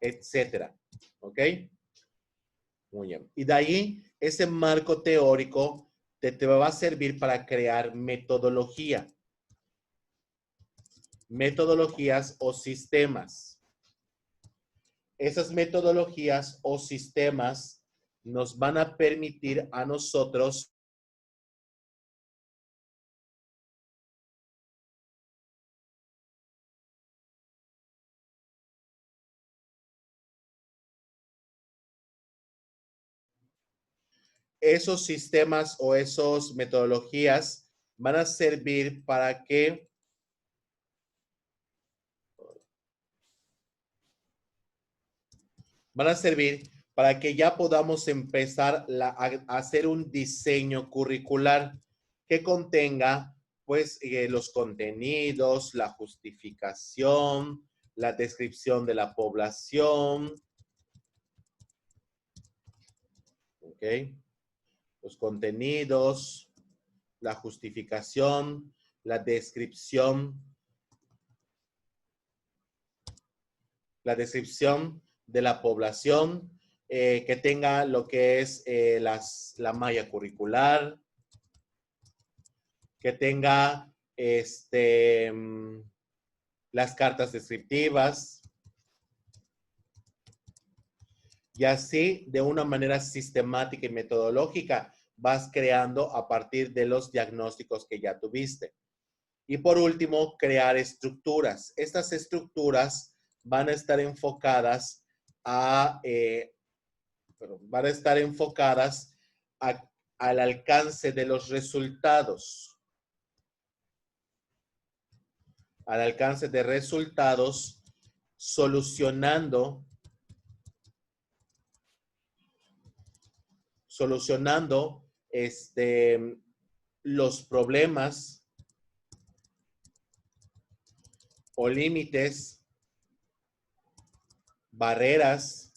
etcétera. ¿Ok? Muy bien. Y de ahí, ese marco teórico te va a servir para crear metodología. Metodologías o sistemas. Esas metodologías o sistemas nos van a permitir a nosotros esos sistemas o esas metodologías van a servir para que ya podamos empezar a hacer un diseño curricular que contenga pues los contenidos, la justificación, la descripción de la población. ¿Ok? Los contenidos, la justificación, la descripción de la población, que tenga lo que es la malla curricular, que tenga las cartas descriptivas, y así de una manera sistemática y metodológica vas creando a partir de los diagnósticos que ya tuviste. Y por último, crear estructuras. Estas estructuras van a estar enfocadas al alcance de los resultados. Al alcance de resultados, solucionando los problemas o límites, barreras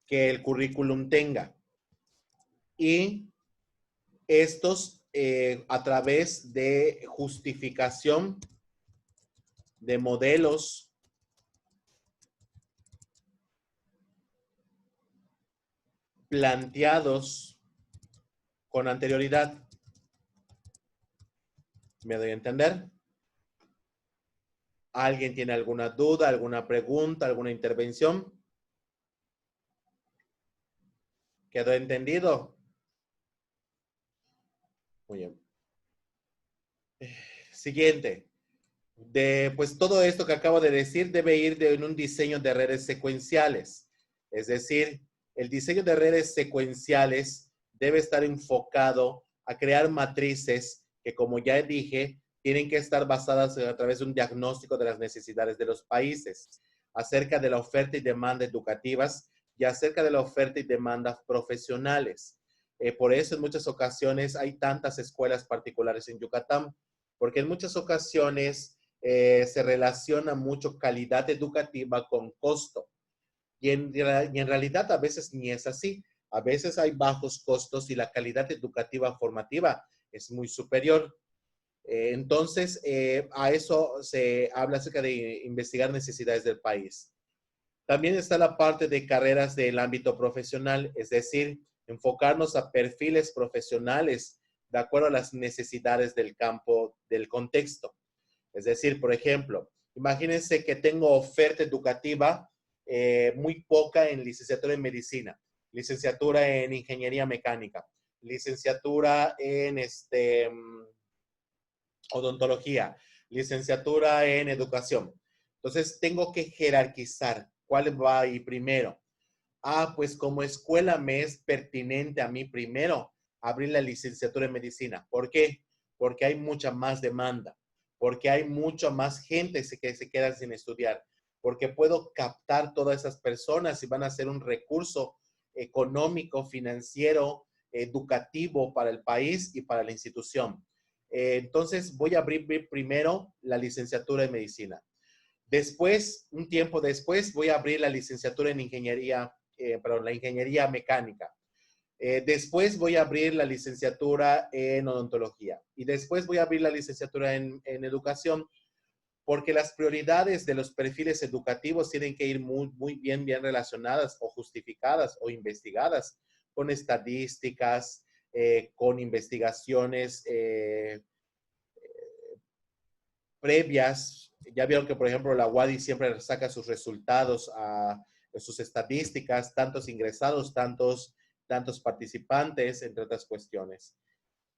que el currículum tenga. Y estos a través de justificación de modelos planteados con anterioridad. ¿Me doy a entender? ¿Alguien tiene alguna duda, alguna pregunta, alguna intervención? ¿Quedó entendido? Muy bien. Siguiente. Pues todo esto que acabo de decir debe ir en un diseño de redes secuenciales. Es decir, el diseño de redes secuenciales debe estar enfocado a crear matrices que, como ya dije, tienen que estar basadas a través de un diagnóstico de las necesidades de los países, acerca de la oferta y demanda educativas y acerca de la oferta y demanda profesionales. Por eso en muchas ocasiones hay tantas escuelas particulares en Yucatán, porque en muchas ocasiones se relaciona mucho calidad educativa con costo. Y en realidad a veces ni es así. A veces hay bajos costos y la calidad educativa formativa es muy superior. Entonces, a eso se habla acerca de investigar necesidades del país. También está la parte de carreras del ámbito profesional, es decir, enfocarnos a perfiles profesionales de acuerdo a las necesidades del campo, del contexto. Es decir, por ejemplo, imagínense que tengo oferta educativa muy poca en licenciatura en medicina, licenciatura en ingeniería mecánica, licenciatura en odontología, licenciatura en educación. Entonces, tengo que jerarquizar cuál va ahí primero. Pues como escuela me es pertinente a mí primero abrir la licenciatura en medicina. ¿Por qué? Porque hay mucha más demanda, porque hay mucha más gente que se queda sin estudiar, porque puedo captar todas esas personas y van a ser un recurso económico, financiero, educativo para el país y para la institución. Entonces voy a abrir primero la licenciatura en medicina. Después, un tiempo después, voy a abrir la licenciatura en ingeniería, la ingeniería mecánica. Después voy a abrir la licenciatura en odontología. Y después voy a abrir la licenciatura en educación, porque las prioridades de los perfiles educativos tienen que ir muy bien relacionadas o justificadas o investigadas con estadísticas, con investigaciones previas. Ya vieron que, por ejemplo, la UADY siempre saca sus resultados, sus estadísticas, tantos ingresados, tantos participantes, entre otras cuestiones.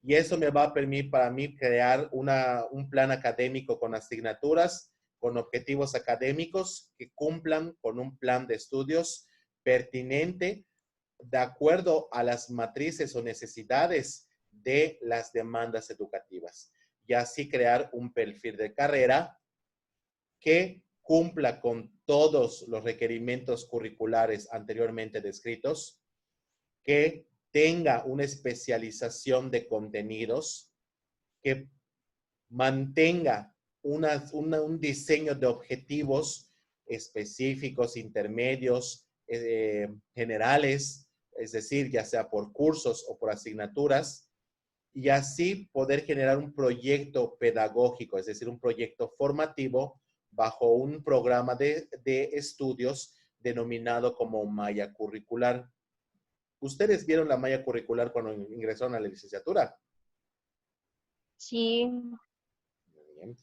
Y eso me va a permitir para mí crear un plan académico con asignaturas, con objetivos académicos que cumplan con un plan de estudios pertinente de acuerdo a las matrices o necesidades de las demandas educativas. Y así crear un perfil de carrera que cumpla con todos los requerimientos curriculares anteriormente descritos, que tenga una especialización de contenidos, que mantenga un diseño de objetivos específicos, intermedios, generales, es decir, ya sea por cursos o por asignaturas, y así poder generar un proyecto pedagógico, es decir, un proyecto formativo bajo un programa de estudios denominado como malla curricular. ¿Ustedes vieron la malla curricular cuando ingresaron a la licenciatura? Sí. Muy bien.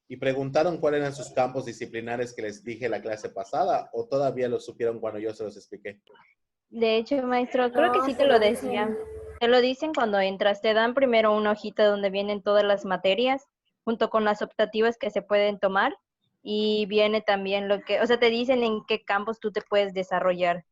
¿Y preguntaron cuáles eran sus campos disciplinares que les dije la clase pasada o todavía lo supieron cuando yo se los expliqué? De hecho, maestro, creo que sí te lo decía. Te lo dicen cuando entras, te dan primero una hojita donde vienen todas las materias, junto con las optativas que se pueden tomar, y viene también lo que, o sea, te dicen en qué campos tú te puedes desarrollar.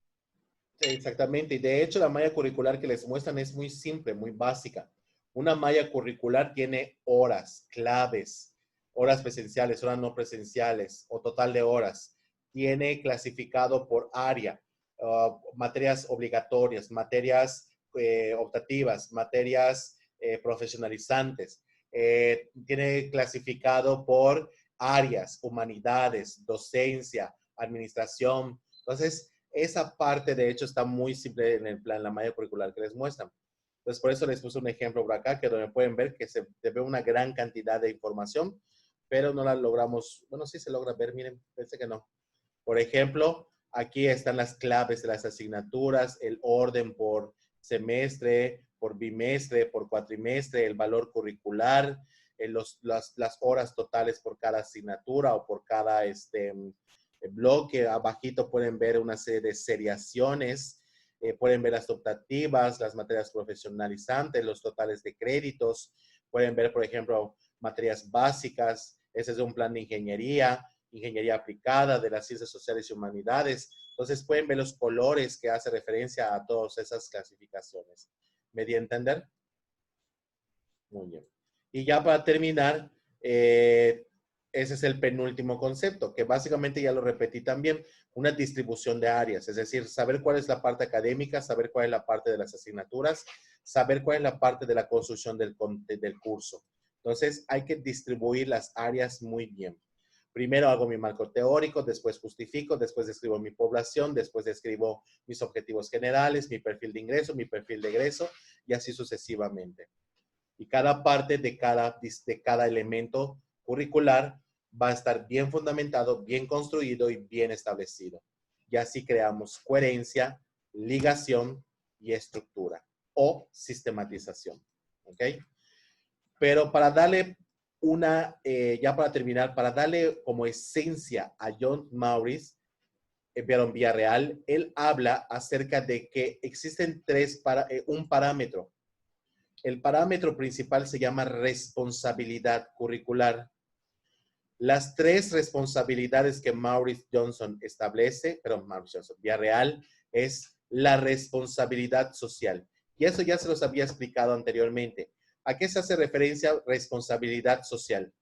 Exactamente, y de hecho la malla curricular que les muestran es muy simple, muy básica. Una malla curricular tiene horas, claves, horas presenciales, horas no presenciales o total de horas. Tiene clasificado por área, materias obligatorias, materias optativas, materias profesionalizantes. Tiene clasificado por áreas, humanidades, docencia, administración. Entonces, esa parte, de hecho, está muy simple en el plan, la malla curricular que les muestran. Entonces, por eso les puse un ejemplo por acá, que donde pueden ver que se ve una gran cantidad de información, pero no la logramos, bueno, sí se logra ver, miren, pensé que no. Por ejemplo, aquí están las claves de las asignaturas, el orden por semestre, por bimestre, por cuatrimestre, el valor curricular, las horas totales por cada asignatura o por cada bloque. Abajito pueden ver una serie de seriaciones, pueden ver las optativas, las materias profesionalizantes, los totales de créditos, pueden ver, por ejemplo, materias básicas, ese es un plan de ingeniería aplicada, de las ciencias sociales y humanidades. Entonces pueden ver los colores que hace referencia a todas esas clasificaciones. ¿Me di a entender? Muy bien. Y ya para terminar, ese es el penúltimo concepto, que básicamente ya lo repetí también, una distribución de áreas, es decir, saber cuál es la parte académica, saber cuál es la parte de las asignaturas, saber cuál es la parte de la construcción del curso. Entonces, hay que distribuir las áreas muy bien. Primero hago mi marco teórico, después justifico, después describo mi población, después describo mis objetivos generales, mi perfil de ingreso, mi perfil de egreso, y así sucesivamente. Y cada parte de cada elemento curricular va a estar bien fundamentado, bien construido y bien establecido. Y así creamos coherencia, ligación y estructura o sistematización. ¿Ok? Pero para darle ya para terminar, para darle como esencia a John Maurice, Villarreal, él habla acerca de que existen un parámetro. El parámetro principal se llama responsabilidad curricular. Las tres responsabilidades que Maurice Johnson establece, Villarreal, es la responsabilidad social. Y eso ya se los había explicado anteriormente. ¿A qué se hace referencia responsabilidad social?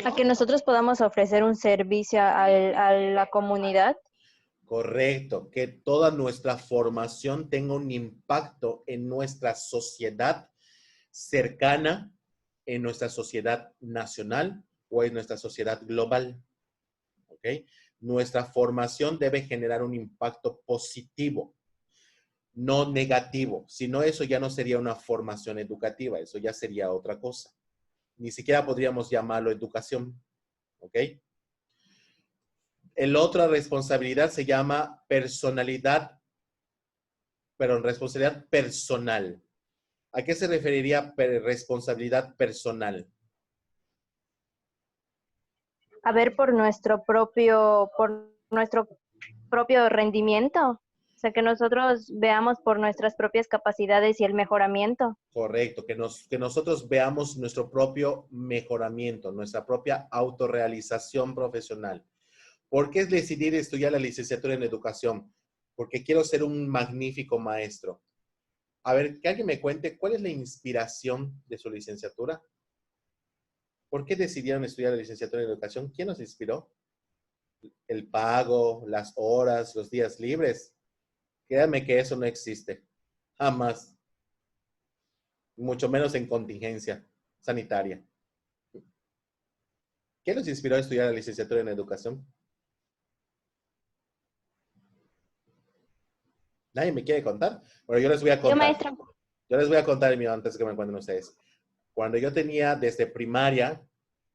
A que nosotros podamos ofrecer un servicio a la comunidad. Correcto, que toda nuestra formación tenga un impacto en nuestra sociedad cercana, en nuestra sociedad nacional o en nuestra sociedad global. ¿Ok? Nuestra formación debe generar un impacto positivo, no negativo. Si no, eso ya no sería una formación educativa, eso ya sería otra cosa. Ni siquiera podríamos llamarlo educación. ¿Ok? El otra responsabilidad se llama responsabilidad personal. ¿A qué se referiría responsabilidad personal? A ver, por nuestro propio rendimiento. O sea, que nosotros veamos por nuestras propias capacidades y el mejoramiento. Correcto, que nosotros veamos nuestro propio mejoramiento, nuestra propia autorrealización profesional. ¿Por qué es decidir estudiar la licenciatura en educación? Porque quiero ser un magnífico maestro. A ver, que alguien me cuente cuál es la inspiración de su licenciatura. ¿Por qué decidieron estudiar la licenciatura en educación? ¿Quién nos inspiró? El pago, las horas, los días libres. Créanme que eso no existe. Jamás. Mucho menos en contingencia sanitaria. ¿Qué los inspiró a estudiar la licenciatura en educación? ¿Nadie me quiere contar? Bueno, yo les voy a contar. Yo, maestra. Yo les voy a contar el mío antes que me cuenten ustedes. Cuando yo tenía desde primaria,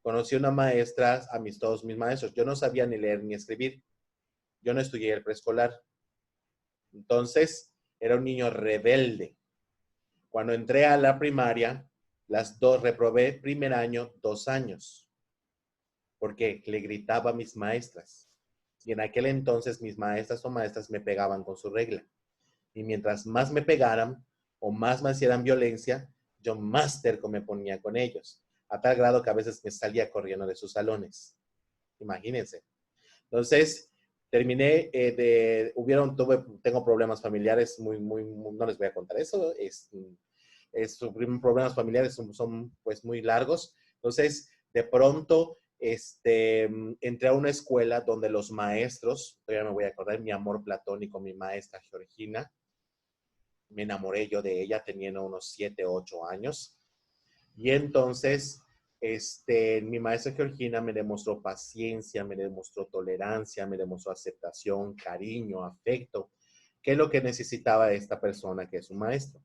conocí una maestra, todos mis maestros. Yo no sabía ni leer ni escribir. Yo no estudié el preescolar. Entonces, era un niño rebelde. Cuando entré a la primaria, reprobé primer año, 2 años. Porque le gritaba a mis maestras. Y en aquel entonces mis maestras o maestras me pegaban con su regla. Y mientras más me pegaran o más me hicieran violencia, yo más terco me ponía con ellos. A tal grado que a veces me salía corriendo de sus salones. Imagínense. Entonces, terminé tengo problemas familiares no les voy a contar eso. Problemas familiares son pues muy largos. Entonces, de pronto, entré a una escuela donde los maestros, todavía me voy a acordar, mi amor platónico, mi maestra Georgina, me enamoré yo de ella teniendo unos 7, 8 años. Y entonces, mi maestra Georgina me demostró paciencia, me demostró tolerancia, me demostró aceptación, cariño, afecto, que es lo que necesitaba esta persona que es un maestro.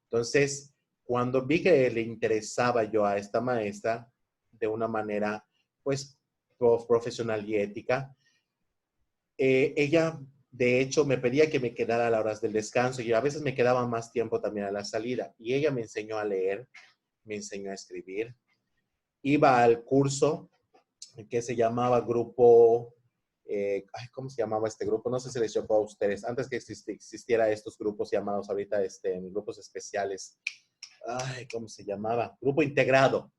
Entonces, cuando vi que le interesaba yo a esta maestra de una manera, pues, profesional y ética, ella, de hecho, me pedía que me quedara a las horas del descanso y a veces me quedaba más tiempo también a la salida. Y ella me enseñó a leer, me enseñó a escribir. Iba al curso que se llamaba grupo, ¿cómo se llamaba este grupo? No sé si les llegó a ustedes. Antes que existiera estos grupos llamados ahorita grupos especiales. ¿Cómo se llamaba? Grupo integrado.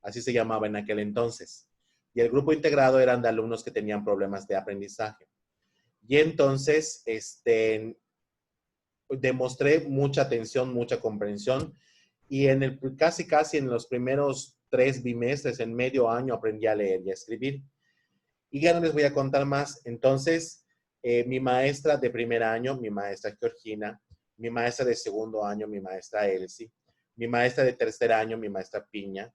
Así se llamaba en aquel entonces. Y el grupo integrado eran de alumnos que tenían problemas de aprendizaje. Y entonces, demostré mucha atención, mucha comprensión. Y casi en los primeros 3 bimestres, en medio año, aprendí a leer y a escribir. Y ya no les voy a contar más. Entonces, mi maestra de primer año, mi maestra Georgina, mi maestra de segundo año, mi maestra Elsie, mi maestra de tercer año, mi maestra Piña,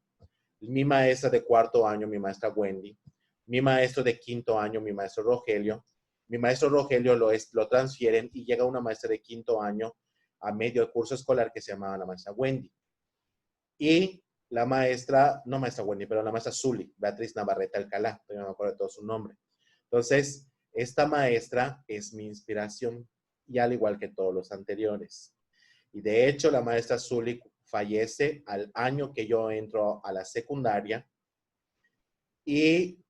mi maestra de cuarto año, mi maestra Wendy, mi maestro de quinto año, mi maestro Rogelio. Mi maestro Rogelio lo transfieren y llega una maestra de quinto año a medio del curso escolar que se llamaba la maestra Wendy. Y la maestra, no maestra Wendy, pero la maestra Zuli, Beatriz Navarrete Alcalá, no me acuerdo de todo su nombre. Entonces, esta maestra es mi inspiración, y al igual que todos los anteriores. Y de hecho, la maestra Zuli fallece al año que yo entro a la secundaria, y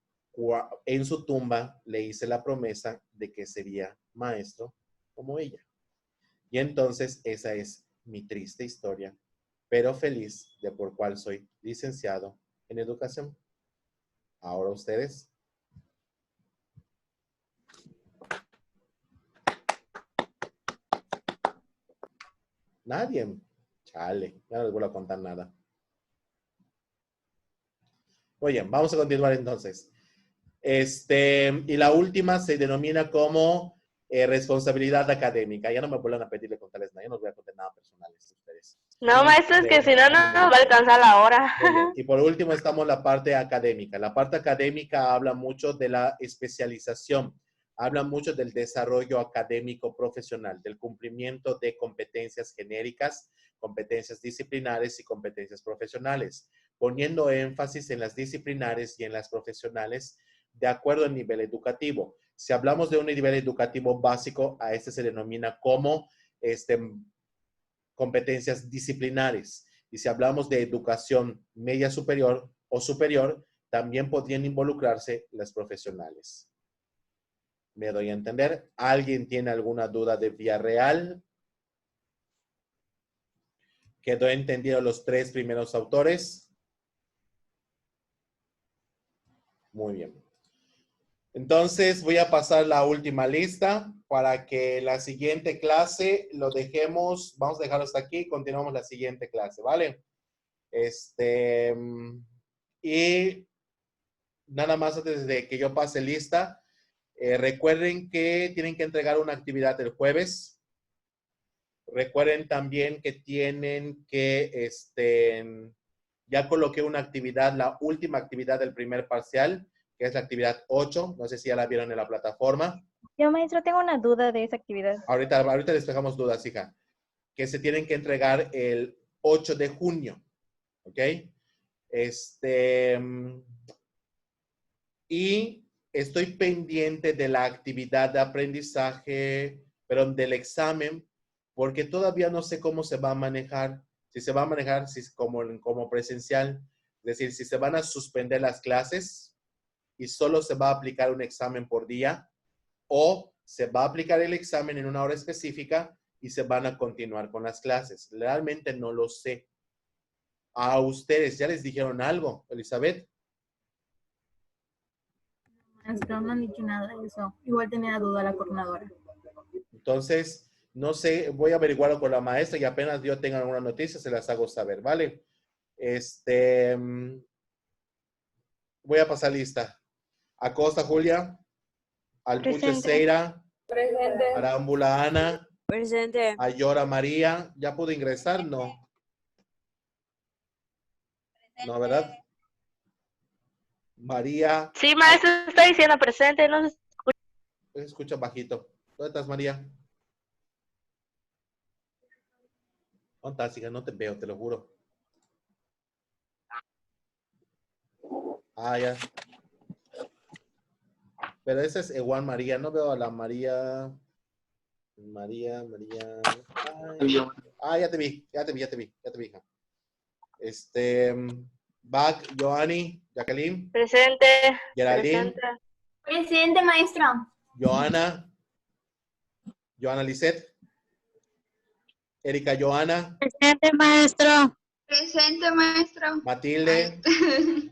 en su tumba le hice la promesa de que sería maestro como ella. Y entonces esa es mi triste historia, pero feliz de por cual soy licenciado en educación. Ahora ustedes. Nadie. Chale, ya no les vuelvo a contar nada. Muy bien, vamos a continuar entonces. Y la última se denomina como responsabilidad académica. Ya no me vuelvan a pedirle contarles nada, ya no os voy a contar nada personal a ustedes. No, maestro, es que si no, no nos va a alcanzar la hora. Y por último estamos en la parte académica. La parte académica habla mucho de la especialización, habla mucho del desarrollo académico profesional, del cumplimiento de competencias genéricas, competencias disciplinares y competencias profesionales, poniendo énfasis en las disciplinares y en las profesionales de acuerdo al nivel educativo. Si hablamos de un nivel educativo básico, a este se denomina como competencias disciplinares. Y si hablamos de educación media superior o superior, también podrían involucrarse las profesionales. ¿Me doy a entender? ¿Alguien tiene alguna duda de vía real? ¿Quedó entendido los 3 primeros autores? Muy bien. Entonces voy a pasar la última lista para que la siguiente clase lo dejemos, vamos a dejarlo hasta aquí y continuamos la siguiente clase, ¿vale? Y nada más antes de que yo pase lista, recuerden que tienen que entregar una actividad el jueves. Recuerden también que tienen que, ya coloqué una actividad, la última actividad del primer parcial, que es la actividad 8. No sé si ya la vieron en la plataforma. Yo, maestro, tengo una duda de esa actividad. Ahorita despejamos dudas, hija. Que se tienen que entregar el 8 de junio. ¿Ok? Y estoy pendiente de la actividad de aprendizaje, pero del examen, porque todavía no sé cómo se va a manejar. Si se va a manejar como presencial, es decir, si se van a suspender las clases y solo se va a aplicar un examen por día, o se va a aplicar el examen en una hora específica y se van a continuar con las clases. Realmente no lo sé. A ustedes, ¿ya les dijeron algo, Elizabeth? Maestro, no han dicho nada de eso. Igual tenía duda la coordinadora. Entonces, no sé, voy a averiguarlo con la maestra y apenas yo tenga alguna noticia se las hago saber, ¿vale? Voy a pasar lista. Acosta Julia, Alpuche Presente. Seira, Presente. Arámbula Ana, Presente. Ayora María, ¿ya pudo ingresar? No. No, ¿verdad? María. Sí, maestro, está diciendo presente, no se Escucha bajito. ¿Dónde estás, María? ¿Dónde estás, hija? No te veo, te lo juro. Ah, ya. Pero esa es Ewan María. No veo a la María. María. Ay, ya te vi, hija. Bach, Joanny, Jacqueline. Presente. Geraldine. Presente, maestro. Joana. Joana Lisette. Erika Joana. Presente, maestro. Presente, maestro. Matilde.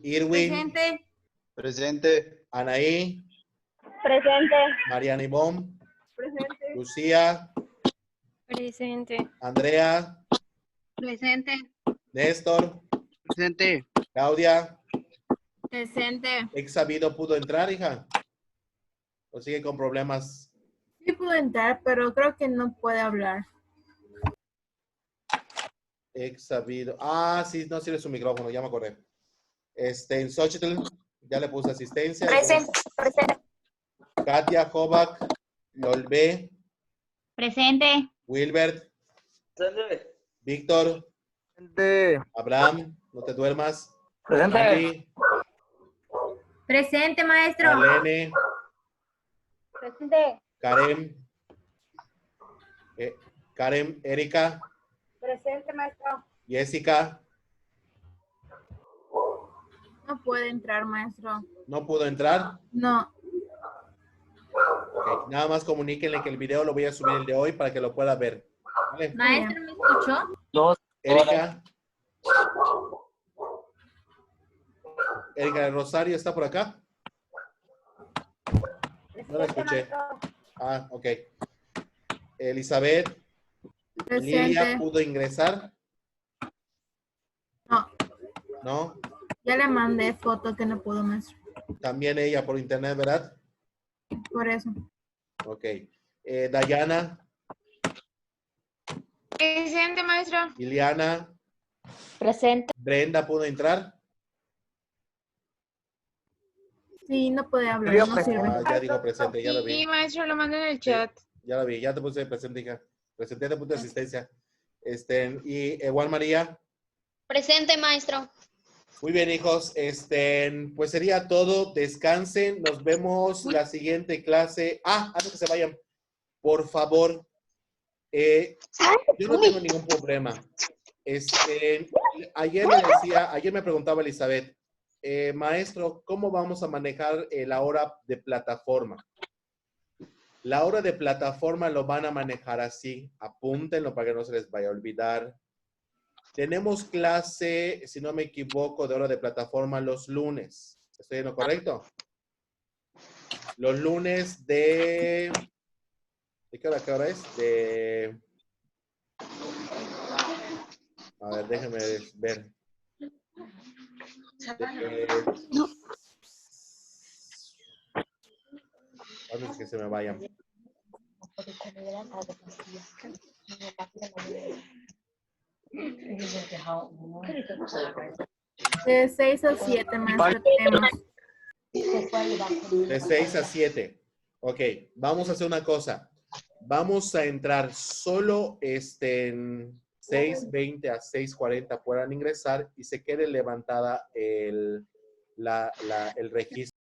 Irwin. Presente. Presente. Anaí. Presente. Mariana Ivonne. Presente. Lucía. Presente. Andrea. Presente. Néstor. Presente. Claudia. Presente. ¿Exabido pudo entrar, hija? ¿O sigue con problemas? Sí pudo entrar, pero creo que no puede hablar. Exabido. Ah, sí, no sirve su micrófono, ya me acordé. En Xochitl, ya le puse asistencia. Presente. Presente. Katia, Jovac, Lolbe, Presente. Wilbert, Víctor, Presente. Abraham, no te duermas. Presente. Andy, Presente, maestro. Marlene, Presente. Karen, Erika, Presente, maestro. Jessica, No puede entrar, maestro. ¿no pudo entrar? No. Ok, nada más comuníquenle que el video lo voy a subir el de hoy para que lo pueda ver. ¿Vale? Maestro, ¿me escuchó? Erika de Rosario está por acá. No la escuché. Ah, ok. Elizabeth. Presente. Lilia pudo ingresar. No. ¿No? Ya le mandé foto que no pudo, maestro. También ella por internet, ¿verdad? Por eso. Ok. Dayana. Presente, maestro. Liliana. Presente. Brenda pudo entrar. Sí, no puede hablar, no sirve. Ah, ya digo presente, ya lo vi. Sí, maestro, lo mando en el chat. Ya lo vi, ya te puse presente, hija. Presenté de punto de asistencia. Y Juan María. Presente, maestro. Muy bien, hijos. Pues sería todo. Descansen. Nos vemos la siguiente clase. Ah, antes que se vayan, por favor. Yo no tengo ningún problema. Ayer me preguntaba Elizabeth, maestro, ¿cómo vamos a manejar la hora de plataforma? La hora de plataforma lo van a manejar así. Apúntenlo para que no se les vaya a olvidar. Tenemos clase, si no me equivoco, de hora de plataforma los lunes. ¿Estoy en lo correcto? Los lunes ¿de qué hora? ¿Qué hora es? A ver, déjenme ver. Antes que se me vayan. De 6 a 7, maestro, tenemos. De 6 a 7. Ok, vamos a hacer una cosa. Vamos a entrar solo en 6:20 a 6:40 puedan ingresar y se quede levantada el registro.